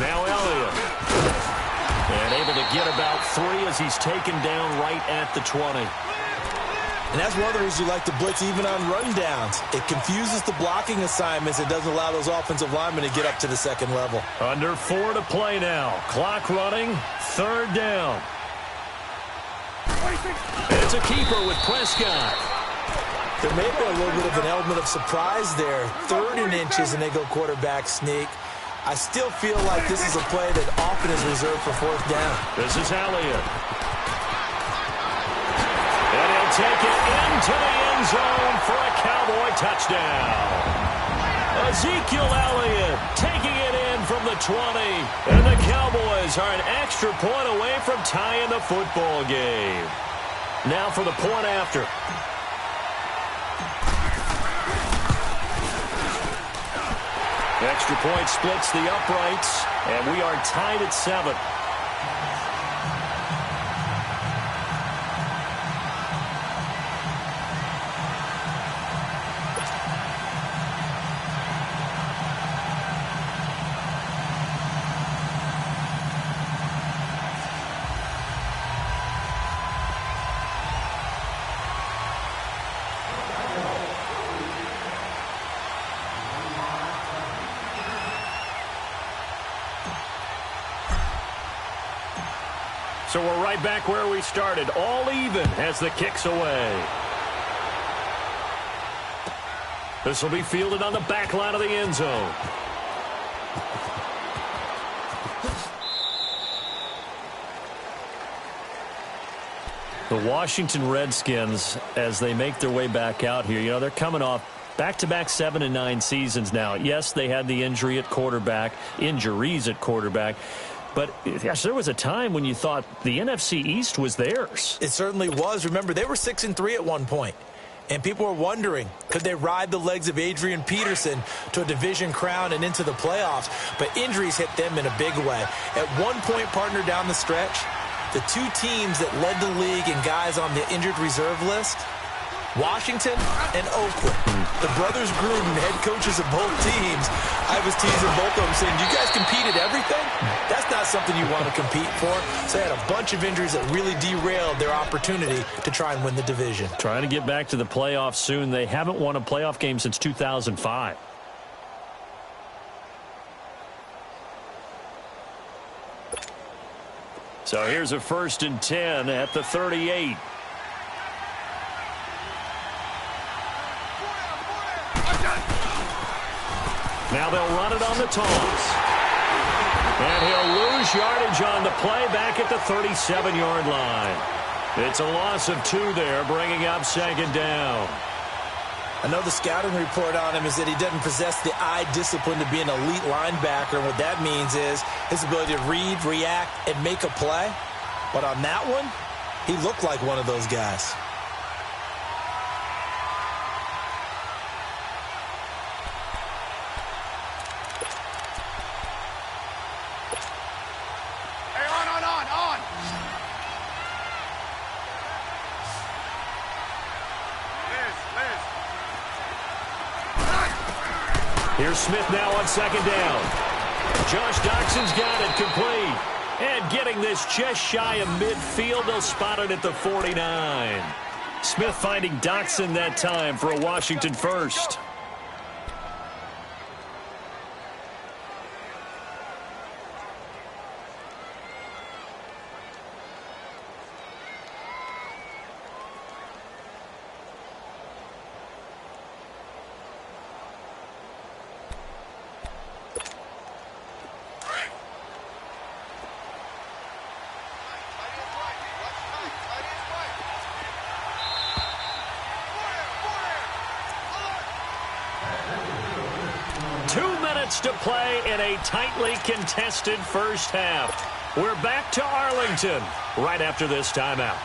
Now Elliott. And able to get about 3 as he's taken down right at the 20. And that's one of the reasons you like to blitz even on rundowns. It confuses the blocking assignments. It doesn't allow those offensive linemen to get up to the 2nd level. Under 4 to play now. Clock running. 3rd down. It's a keeper with Prescott. There may be a little bit of an element of surprise there. 3rd and inches, and they go quarterback sneak. I still feel like this is a play that often is reserved for 4th down. This is Elliott. And he'll take it into the end zone for a Cowboy touchdown. Ezekiel Elliott taking it in from the 20. And the Cowboys are an extra point away from tying the football game. Now for the point after. Extra point splits the uprights, and we are tied at 7. So we're right back where we started, all even as the kick's away. This will be fielded on the back line of the end zone. The Washington Redskins, as they make their way back out here, you know, they're coming off back-to-back 7 and 9 seasons now. Yes, they had the injuries at quarterback. But, gosh, there was a time when you thought the NFC East was theirs. It certainly was. Remember, they were 6-3 at one point. And people were wondering, could they ride the legs of Adrian Peterson to a division crown and into the playoffs? But injuries hit them in a big way. At one point, partner, down the stretch, the 2 teams that led the league in guys on the injured reserve list, Washington and Oakland. The brothers Gruden, head coaches of both teams, I was teasing both of them saying, you guys compete at everything? That's not something you want to compete for. So they had a bunch of injuries that really derailed their opportunity to try and win the division. Trying to get back to the playoffs soon. They haven't won a playoff game since 2005. So here's a 1st and 10 at the 38. Now they'll run it on the toss. And he'll lose yardage on the play back at the 37-yard line. It's a loss of 2 there, bringing up 2nd down. I know the scouting report on him is that he doesn't possess the eye discipline to be an elite linebacker. And what that means is his ability to read, react, and make a play. But on that one, he looked like one of those guys. Here's Smith now on 2nd down. Josh Doxson's got it complete. And getting this just shy of midfield, they'll spot it at the 49. Smith finding Doxson that time for a Washington first. minutes to play in a tightly contested first half. We're back to Arlington right after this timeout.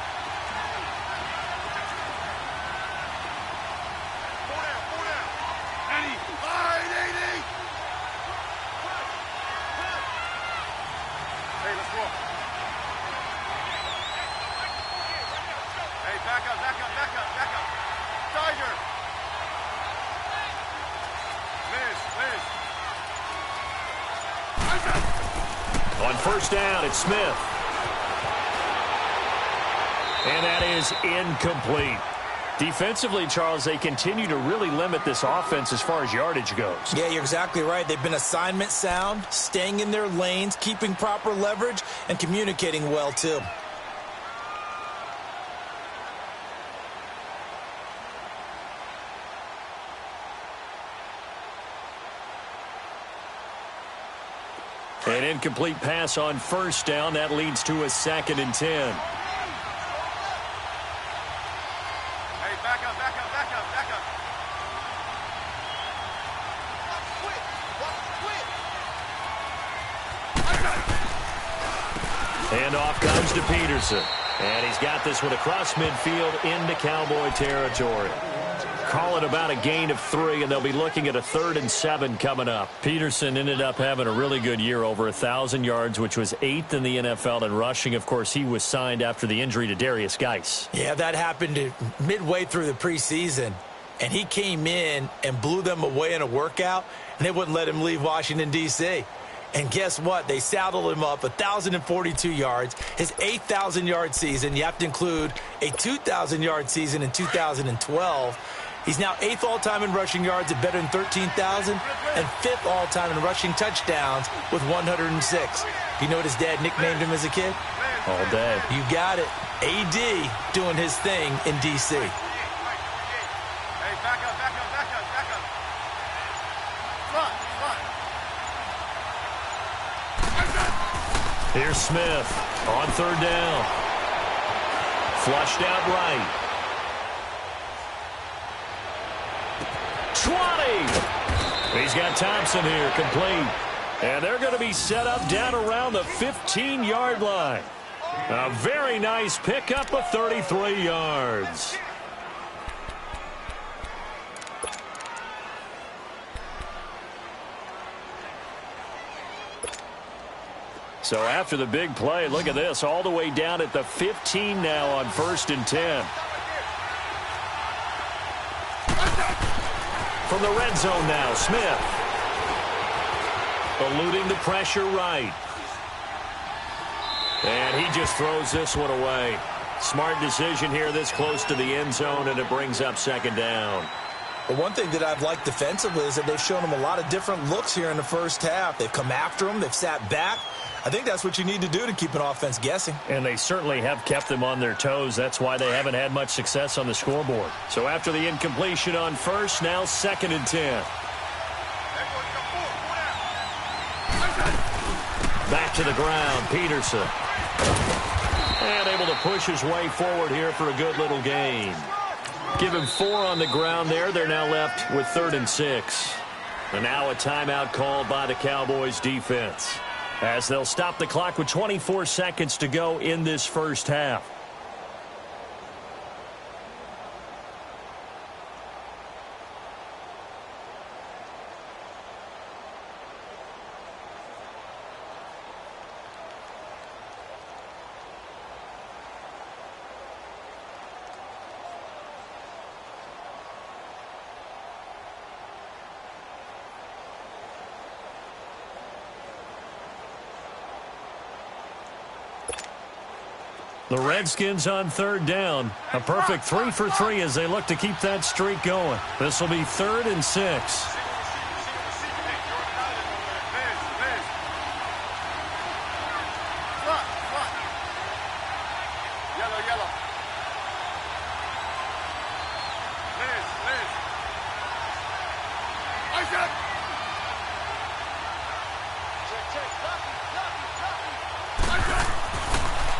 On first down, it's Smith. And that is incomplete. Defensively, Charles, they continue to really limit this offense as far as yardage goes. Yeah, you're exactly right. They've been assignment sound, staying in their lanes, keeping proper leverage, and communicating well, too. An incomplete pass on first down. That leads to a 2nd and 10. Hey, back up. And off comes to Peterson. And he's got this one across midfield into Cowboy territory. Call it about a gain of 3, and they'll be looking at a 3rd and 7 coming up. Peterson ended up having a really good year, over 1,000 yards, which was 8th in the NFL in rushing. Of course, he was signed after the injury to Darius Geis. Yeah, that happened midway through the preseason, and he came in and blew them away in a workout, and they wouldn't let him leave Washington, D.C. And guess what? They saddled him up 1,042 yards, his 8,000-yard season. You have to include a 2,000-yard season in 2012. He's now 8th all-time in rushing yards at better than 13,000 and 5th all-time in rushing touchdowns with 106. Do you know what his dad nicknamed him as a kid? All day. You got it. A.D. doing his thing in D.C. Hey, back up. Front. Here's Smith on 3rd down. Flushed out right. 20. He's got Thompson here, complete. And they're going to be set up down around the 15-yard line. A very nice pickup of 33 yards. So after the big play, look at this, all the way down at the 15 now on 1st and 10. From the red zone now, Smith. Eluding the pressure right. And he just throws this one away. Smart decision here this close to the end zone, and it brings up 2nd down. But one thing that I've liked defensively is that they've shown him a lot of different looks here in the first half. They've come after him. They've sat back. I think that's what you need to do to keep an offense guessing. And they certainly have kept them on their toes. That's why they haven't had much success on the scoreboard. So after the incompletion on first, now 2nd and 10. Back to the ground, Peterson. And able to push his way forward here for a good little gain. Give him 4 on the ground there. They're now left with 3rd and 6. And now a timeout called by the Cowboys defense, as they'll stop the clock with 24 seconds to go in this first half. The Redskins on 3rd down. A perfect 3 for 3 as they look to keep that streak going. This will be 3rd and 6.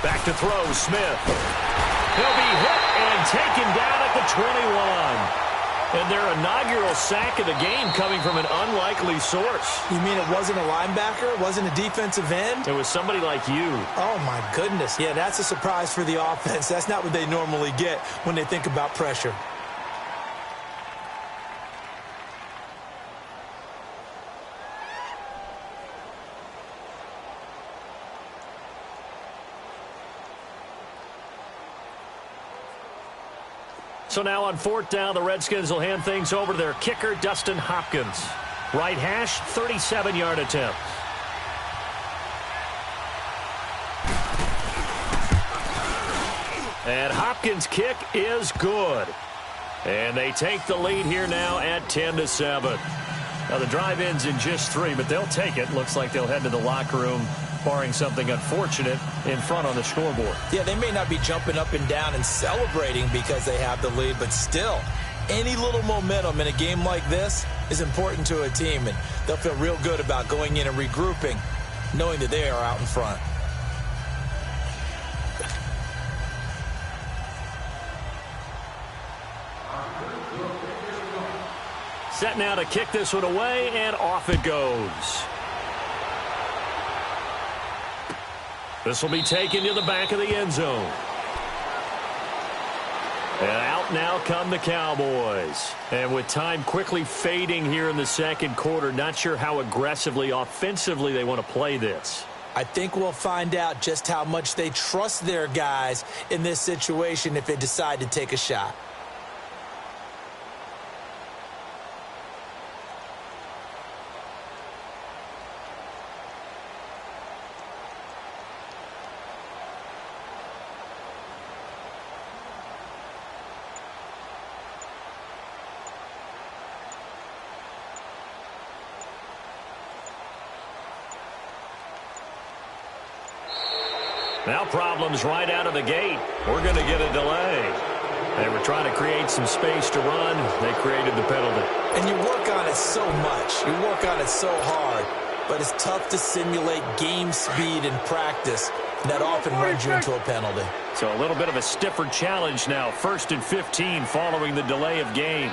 Back to throw, Smith. He'll be hit and taken down at the 21. And their inaugural sack of the game coming from an unlikely source. You mean it wasn't a linebacker? It wasn't a defensive end? It was somebody like you. Oh, my goodness. Yeah, that's a surprise for the offense. That's not what they normally get when they think about pressure. So now on 4th down, the Redskins will hand things over to their kicker, Dustin Hopkins. Right hash, 37-yard attempt. And Hopkins' kick is good. And they take the lead here now at 10-7. Now the drive ends in just 3, but they'll take it. Looks like they'll head to the locker room, barring something unfortunate, in front on the scoreboard. Yeah, they may not be jumping up and down and celebrating because they have the lead, but still, any little momentum in a game like this is important to a team, and they'll feel real good about going in and regrouping, knowing that they are out in front. Set now to kick this one away, and off it goes. This will be taken to the back of the end zone. And out now come the Cowboys. And with time quickly fading here in the second quarter, not sure how aggressively, offensively they want to play this. I think we'll find out just how much they trust their guys in this situation if they decide to take a shot. Now problems right out of the gate. We're going to get a delay. They were trying to create some space to run. They created the penalty. And you work on it so much. You work on it so hard. But it's tough to simulate game speed in practice. And that often runs you into a penalty. So a little bit of a stiffer challenge now. 1st and 15 following the delay of game.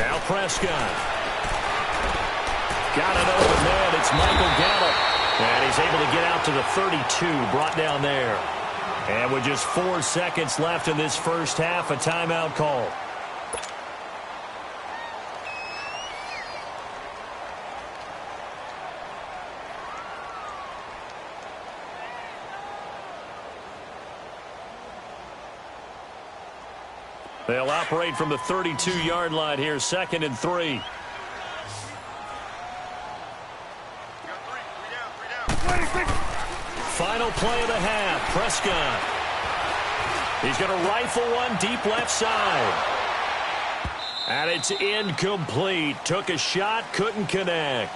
Now Prescott. Got it over the man. It's Michael Gallup. And he's able to get out to the 32, brought down there. And with just 4 seconds left in this first half, a timeout call. They'll operate from the 32-yard line here, 2nd and 3. Final play of the half. Prescott. He's going to rifle one deep left side. And it's incomplete. Took a shot, couldn't connect.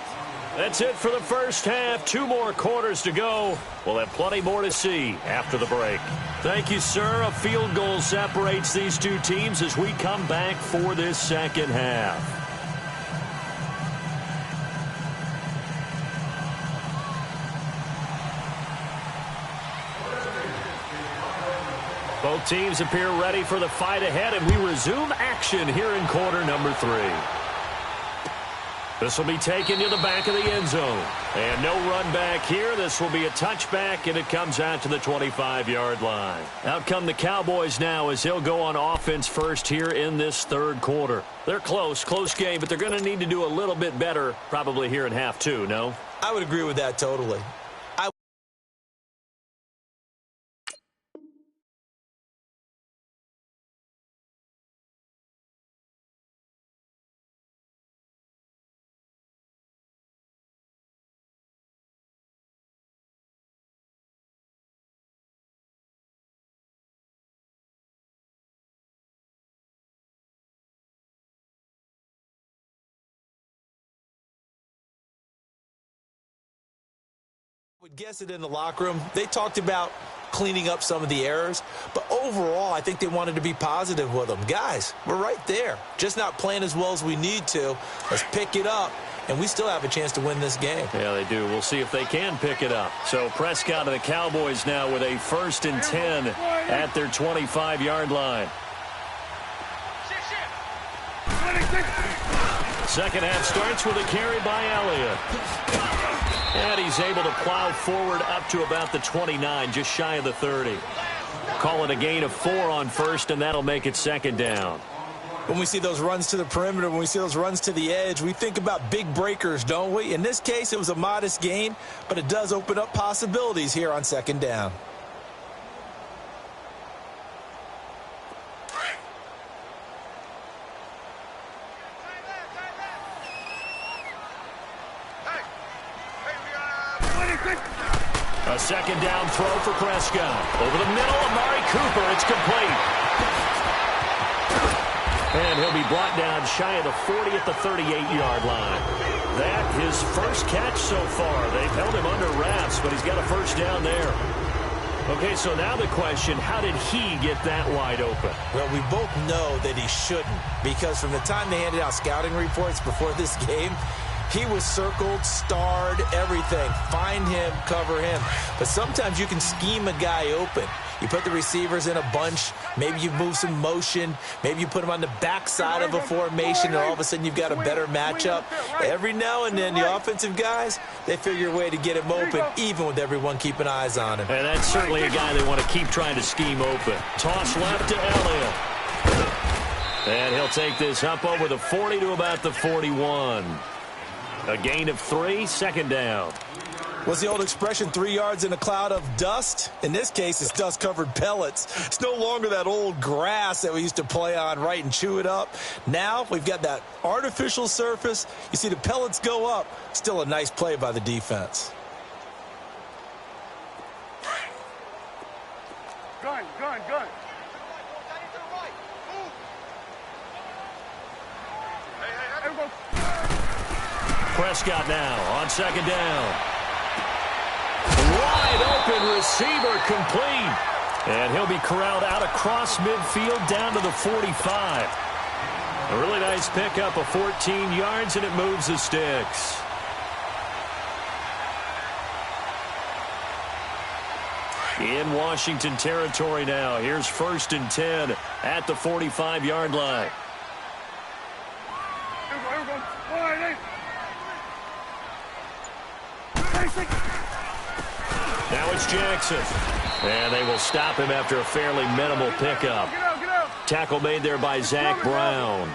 That's it for the first half. 2 more quarters to go. We'll have plenty more to see after the break. Thank you, sir. A field goal separates these two teams as we come back for this second half. Both teams appear ready for the fight ahead, and we resume action here in quarter number 3. This will be taken to the back of the end zone. And no run back here. This will be a touchback, and it comes out to the 25-yard line. Out come the Cowboys now as he'll go on offense first here in this third quarter. They're close game, but they're going to need to do a little bit better probably here in half 2, no? I would agree with that totally. Would guess it in the locker room. They talked about cleaning up some of the errors, but overall I think they wanted to be positive with them. Guys, we're right there, just not playing as well as we need to. Let's pick it up, and we still have a chance to win this game. Yeah, they do. We'll see if they can pick it up. So Prescott and the Cowboys now with a 1st and 10 at their 25-yard line. Second half starts with a carry by Elliott. And he's able to plow forward up to about the 29, just shy of the 30. Call it a gain of 4 on first, and that'll make it second down. When we see those runs to the perimeter, when we see those runs to the edge, we think about big breakers, don't we? In this case, it was a modest gain, but it does open up possibilities here on second down. A second down throw for Prescott. Over the middle, Amari Cooper. It's complete. And he'll be brought down shy of the 40 at the 38-yard line. That his first catch so far. They've held him under wraps, but he's got a first down there. Okay, so now the question, how did he get that wide open? Well, we both know that he shouldn't, because from the time they handed out scouting reports before this game, he was circled, starred, everything. Find him, cover him. But sometimes you can scheme a guy open. You put the receivers in a bunch. Maybe you move some motion. Maybe you put them on the backside of a formation, and all of a sudden you've got a better matchup. Every now and then, the offensive guys, they figure a way to get him open, even with everyone keeping eyes on him. And that's certainly a guy they want to keep trying to scheme open. Toss left to Elliott. And he'll take this up over the 40 to about the 41. A gain of 3, second down. What's the old expression, 3 yards in a cloud of dust? In this case, it's dust-covered pellets. It's no longer that old grass that we used to play on, right, and chew it up. Now we've got that artificial surface. You see the pellets go up. Still a nice play by the defense. Gun. Prescott now on second down. Wide open receiver complete. And he'll be corralled out across midfield down to the 45. A really nice pickup of 14 yards, and it moves the sticks. In Washington territory now. Here's 1st and 10 at the 45-yard line. Now it's Jackson. And they will stop him after a fairly minimal pickup. Tackle made there by Zach Brown.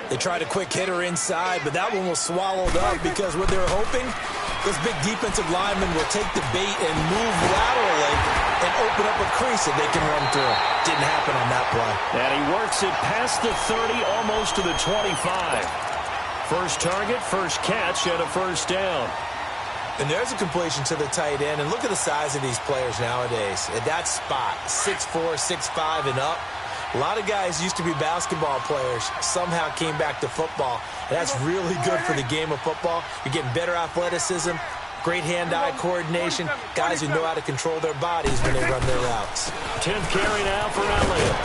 They tried a quick hitter inside, but that one was swallowed up because what they're hoping, this big defensive lineman will take the bait and move laterally and open up a crease that they can run through. Didn't happen on that play. And he works it past the 30, almost to the 25. First target, first catch, and a first down. And there's a completion to the tight end. And look at the size of these players nowadays. At that spot, 6'4", 6'5", and up. A lot of guys used to be basketball players, somehow came back to football. And that's really good for the game of football. You're getting better athleticism, great hand-eye coordination, guys who know how to control their bodies when they run their routes. 10th carry now for Elliott.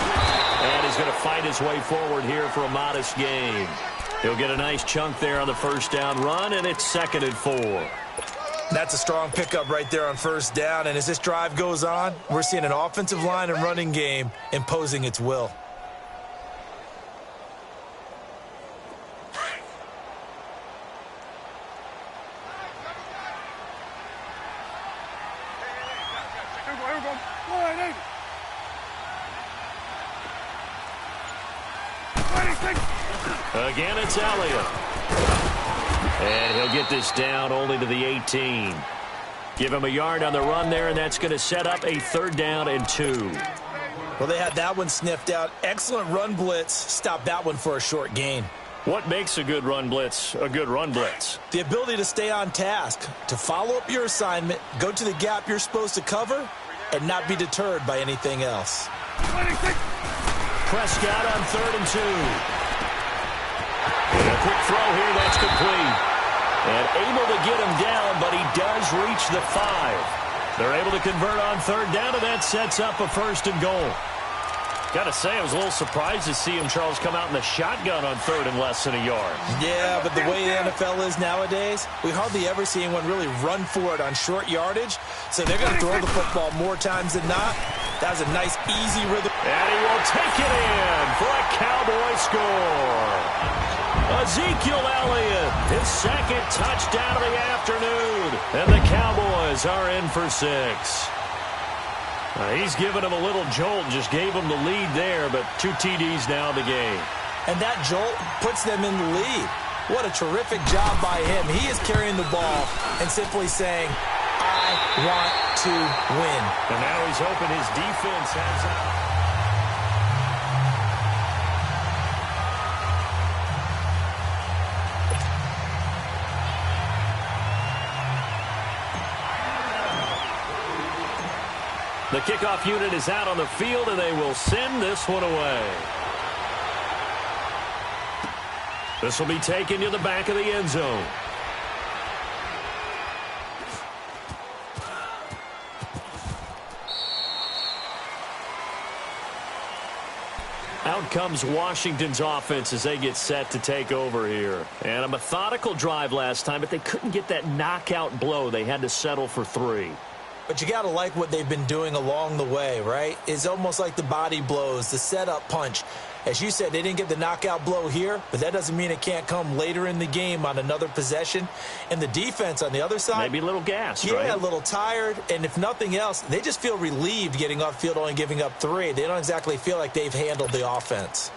And he's going to fight his way forward here for a modest gain. He'll get a nice chunk there on the first down run, and it's 2nd and 4. That's a strong pickup right there on first down. And as this drive goes on, we're seeing an offensive line and running game imposing its will. Again, it's Elliott. And he'll get this down only to the 18. Give him a yard on the run there, and that's going to set up a 3rd down and 2. Well, they had that one sniffed out. Excellent run blitz. Stopped that one for a short gain. What makes a good run blitz a good run blitz? The ability to stay on task, to follow up your assignment, go to the gap you're supposed to cover, and not be deterred by anything else. Prescott on 3rd and 2. And a quick throw here, that's complete. And able to get him down, but he does reach the 5. They're able to convert on 3rd down, and that sets up a 1st and goal. Got to say, I was a little surprised to see him, Charles, come out in the shotgun on 3rd and less than a yard. Yeah, but the way the NFL is nowadays, we hardly ever see anyone really run for it on short yardage. So they're going to throw the football more times than not. That was a nice, easy rhythm. And he will take it in for a Cowboy score. Ezekiel Elliott, his second touchdown of the afternoon. And the Cowboys are in for 6. He's given him a little jolt, just gave him the lead there, but 2 TDs now in the game. And that jolt puts them in the lead. What a terrific job by him. He is carrying the ball and simply saying, I want to win. And now he's hoping his defense has out. The kickoff unit is out on the field, and they will send this one away. This will be taken to the back of the end zone. Out comes Washington's offense as they get set to take over here. And a methodical drive last time, but they couldn't get that knockout blow. They had to settle for 3. But you got to like what they've been doing along the way, right? It's almost like the body blows, the setup punch. As you said, they didn't get the knockout blow here, but that doesn't mean it can't come later in the game on another possession. And the defense on the other side, maybe a little gassed, right? Yeah, a little tired. And if nothing else, they just feel relieved getting off field, only giving up 3. They don't exactly feel like they've handled the offense.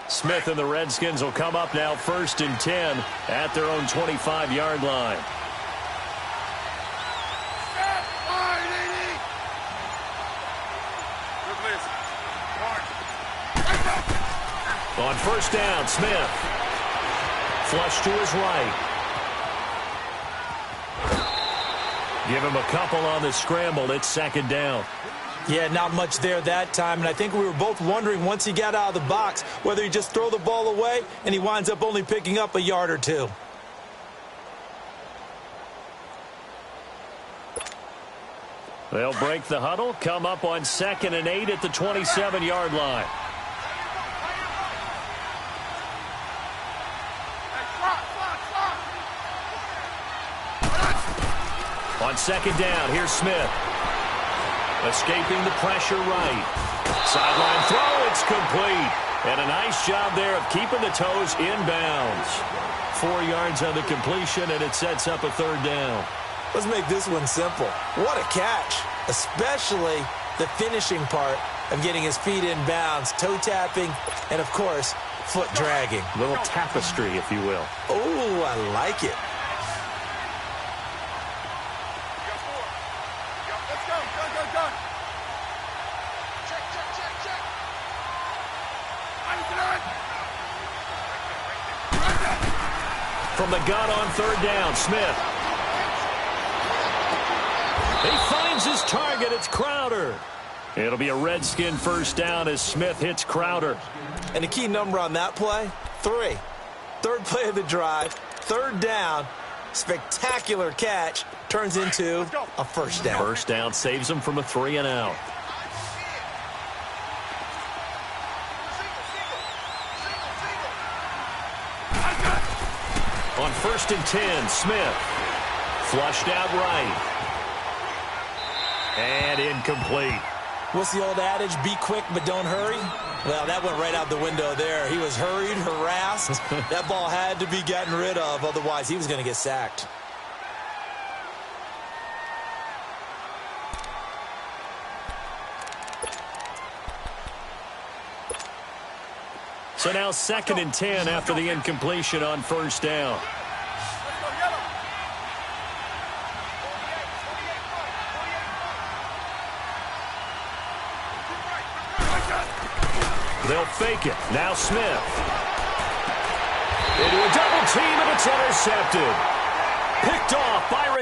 Smith and the Redskins will come up now 1st and 10 at their own 25-yard line. On 1st down, Smith. Flush to his right. Give him a couple on the scramble. It's 2nd down. Yeah, not much there that time. And I think we were both wondering once he got out of the box whether he just throw the ball away and he winds up only picking up a yard or 2. They'll break the huddle, come up on 2nd and 8 at the 27-yard line. On 2nd down, here's Smith. Escaping the pressure right. Sideline throw, it's complete. And a nice job there of keeping the toes inbounds. 4 yards on the completion, and it sets up a 3rd down. Let's make this one simple. What a catch, especially the finishing part of getting his feet in bounds, toe tapping, and, of course, foot dragging. Little tapestry, if you will. Oh, I like it. From the gun on 3rd down, Smith. He finds his target. It's Crowder. It'll be a Redskin 1st down as Smith hits Crowder. And the key number on that play, 3. 3rd play of the drive, 3rd down, spectacular catch, turns into a 1st down. 1st down saves him from a 3 and out. On 1st and 10, Smith. Flushed out right. And incomplete. What's the old adage? Be quick, but don't hurry? Well, that went right out the window there. He was hurried, harassed. That ball had to be gotten rid of. Otherwise, he was going to get sacked. So now 2nd and 10 after the incompletion on 1st down. They'll fake it. Now Smith. Into a double team, and it's intercepted. Picked off by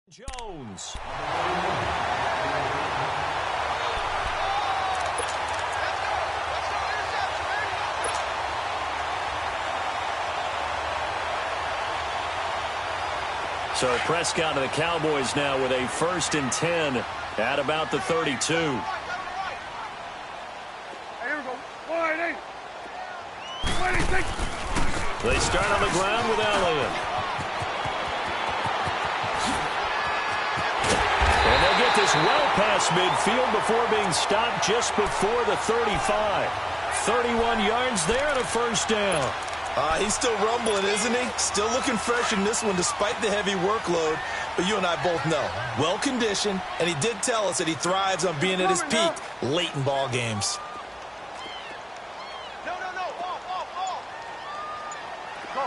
Jones. So Prescott to the Cowboys now with a 1st and 10 at about the 32. Hey, here we go. Wide eight. Wide eight, six. They start on the ground with Elliott. And they'll get this well past midfield before being stopped just before the 35. 31 yards there and a 1st down. He's still rumbling, isn't he? Still looking fresh in this one despite the heavy workload. But you and I both know, well-conditioned, and he did tell us that he thrives on being at his peak late in ball games. No, off. Go,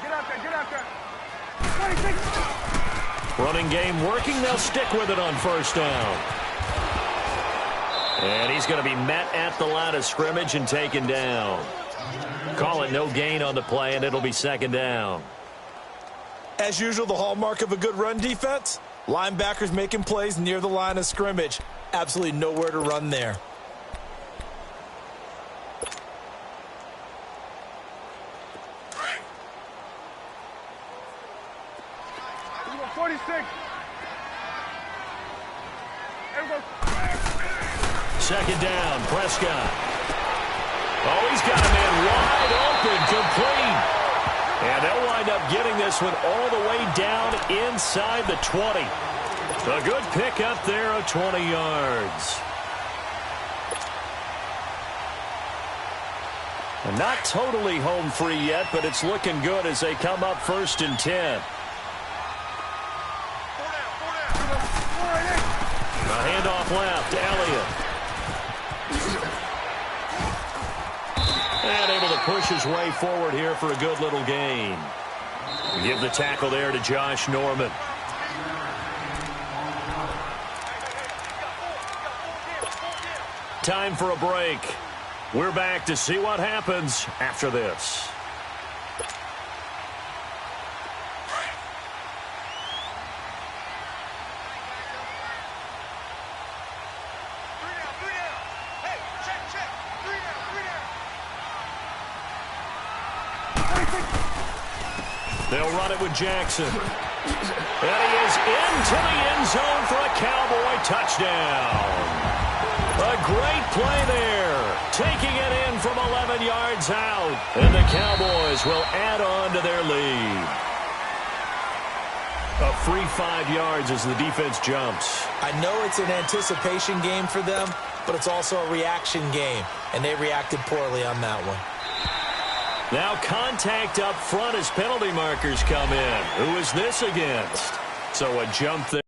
get out there. 26. Running game working. They'll stick with it on 1st down. And he's going to be met at the line of scrimmage and taken down. Call it no gain on the play, and it'll be 2nd down. As usual, the hallmark of a good run defense, linebackers making plays near the line of scrimmage. Absolutely nowhere to run there. Here we go, 46. Here we go. 2nd down, Prescott. Oh, he's got a man wide open, complete. And they'll wind up getting this one all the way down inside the 20. A good pick up there of 20 yards. And not totally home free yet, but it's looking good as they come up 1st and 10. A handoff left, Elliott. And able to push his way forward here for a good little gain. Give the tackle there to Josh Norman. Time for a break. We're back to see what happens after this. They'll run it with Jackson. And he is into the end zone for a Cowboy touchdown. A great play there. Taking it in from 11 yards out. And the Cowboys will add on to their lead. A free 5 yards as the defense jumps. I know it's an anticipation game for them, but it's also a reaction game, and they reacted poorly on that one. Now contact up front as penalty markers come in. Who is this against? So a jump there.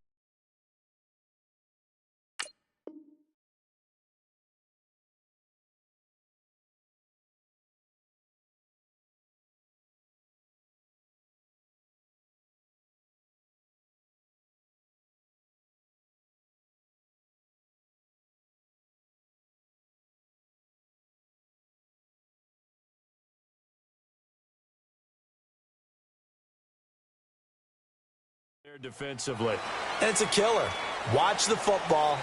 Defensively. And it's a killer. Watch the football.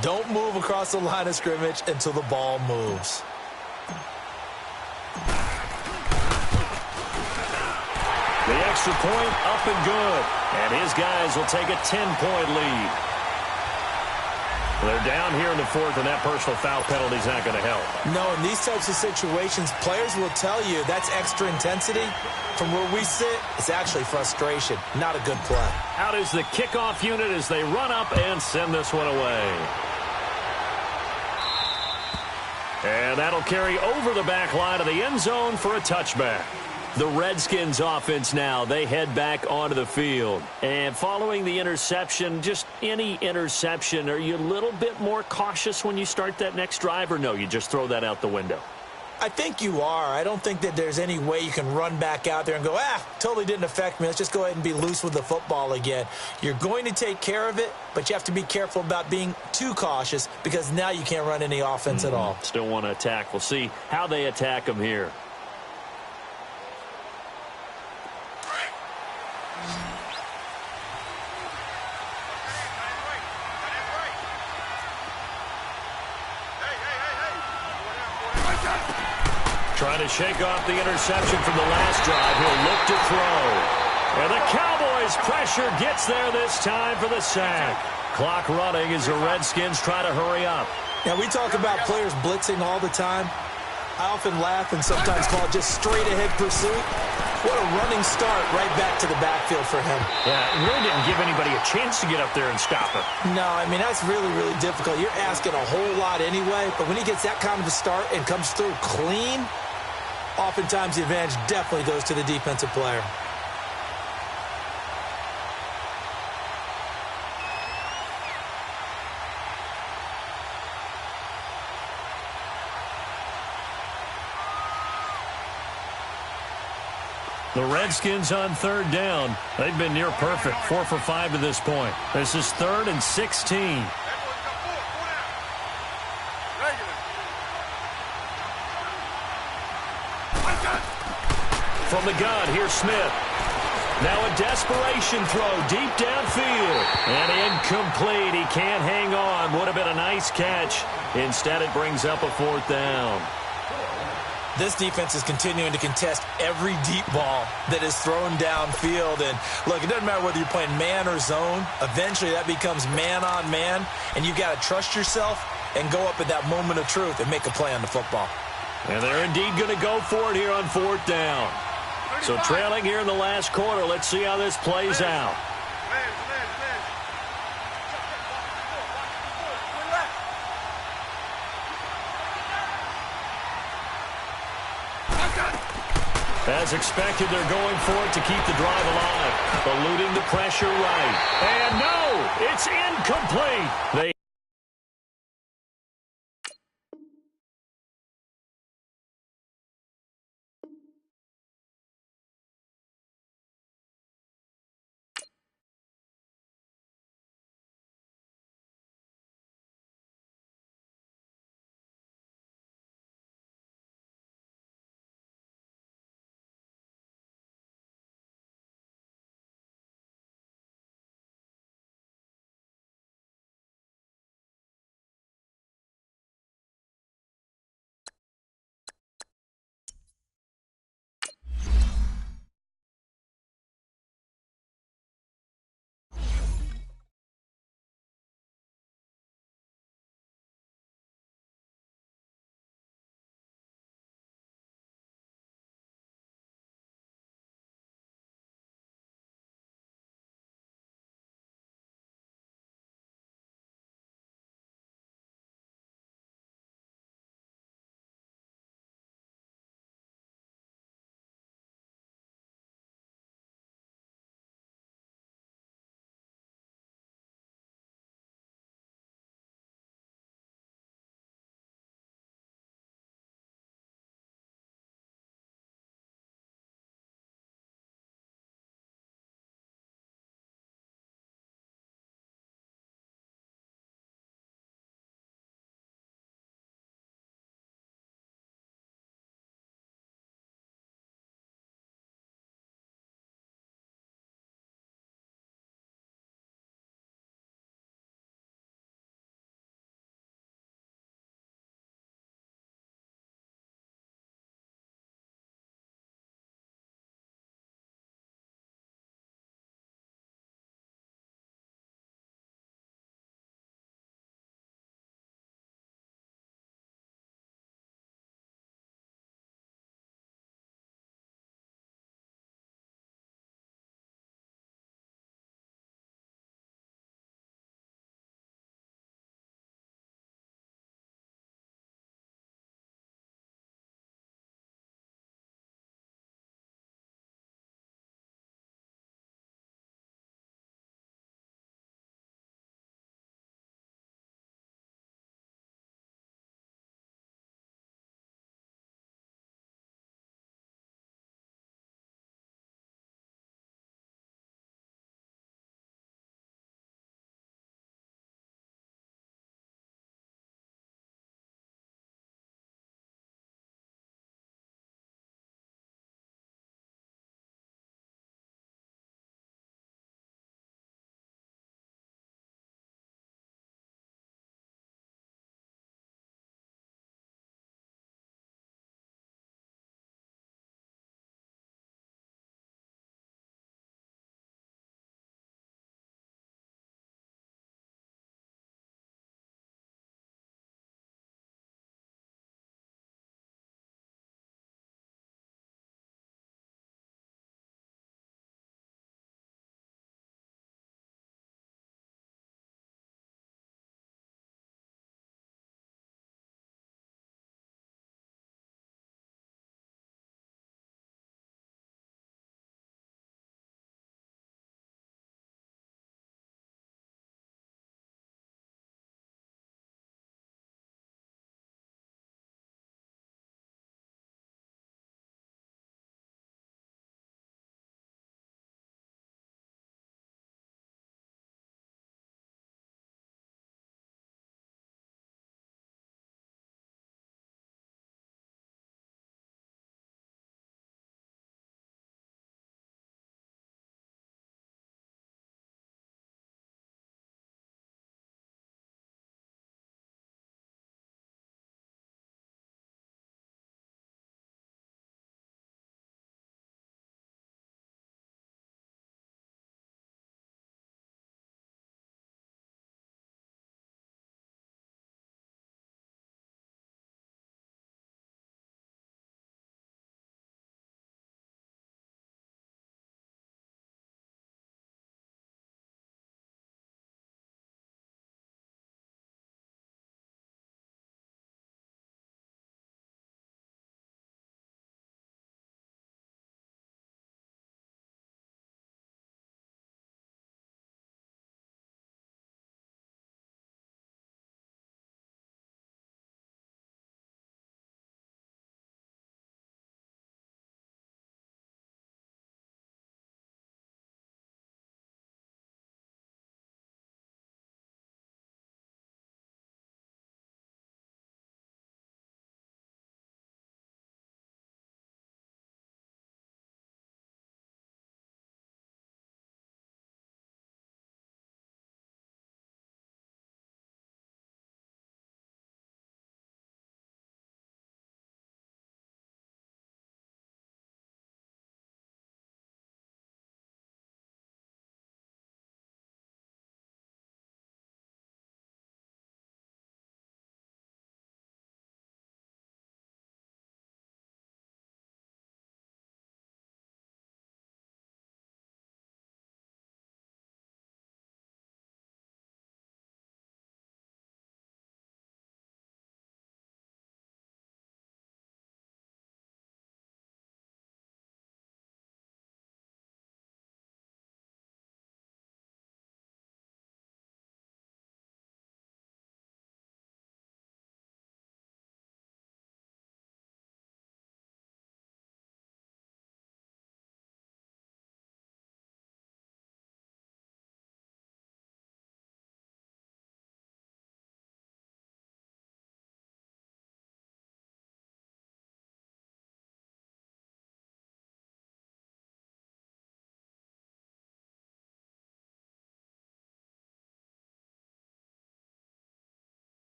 Don't move across the line of scrimmage until the ball moves. The extra point up and good. And his guys will take a 10-point lead. They're down here in the 4th, and that personal foul penalty is not going to help. No, in these types of situations, players will tell you that's extra intensity. From where we sit, it's actually frustration. Not a good play. Out is the kickoff unit as they run up and send this one away. And that'll carry over the back line of the end zone for a touchback. The Redskins offense now, they head back onto the field. And following the interception, just any interception, are you a little bit more cautious when you start that next drive, or no, you just throw that out the window? I think you are. I don't think that there's any way you can run back out there and go, totally didn't affect me. Let's just go ahead and be loose with the football again. You're going to take care of it, but you have to be careful about being too cautious because now you can't run any offense at all. Still want to attack. We'll see how they attack them here. Trying to shake off the interception from the last drive. He'll look to throw. And the Cowboys pressure gets there this time for the sack. Clock running as the Redskins try to hurry up. Now, we talk about players blitzing all the time. I often laugh and sometimes call it just straight-ahead pursuit. What a running start right back to the backfield for him. Yeah, it really didn't give anybody a chance to get up there and stop him. No, I mean, that's really, really difficult. You're asking a whole lot anyway, but when he gets that kind of a start and comes through clean, oftentimes the advantage definitely goes to the defensive player. The Redskins on third down. They've been near perfect, 4 for 5 to this point. This is 3rd and 16. From the gun, here's Smith. Now a desperation throw deep downfield. And incomplete. He can't hang on. Would have been a nice catch. Instead, it brings up a 4th down. This defense is continuing to contest every deep ball that is thrown downfield. And, look, it doesn't matter whether you're playing man or zone. Eventually, that becomes man-on-man, and you've got to trust yourself and go up at that moment of truth and make a play on the football. And they're indeed going to go for it here on 4th down. So trailing here in the last quarter, let's see how this plays out. As expected, they're going for it to keep the drive alive. Eluding the pressure right. And no, it's incomplete. They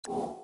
You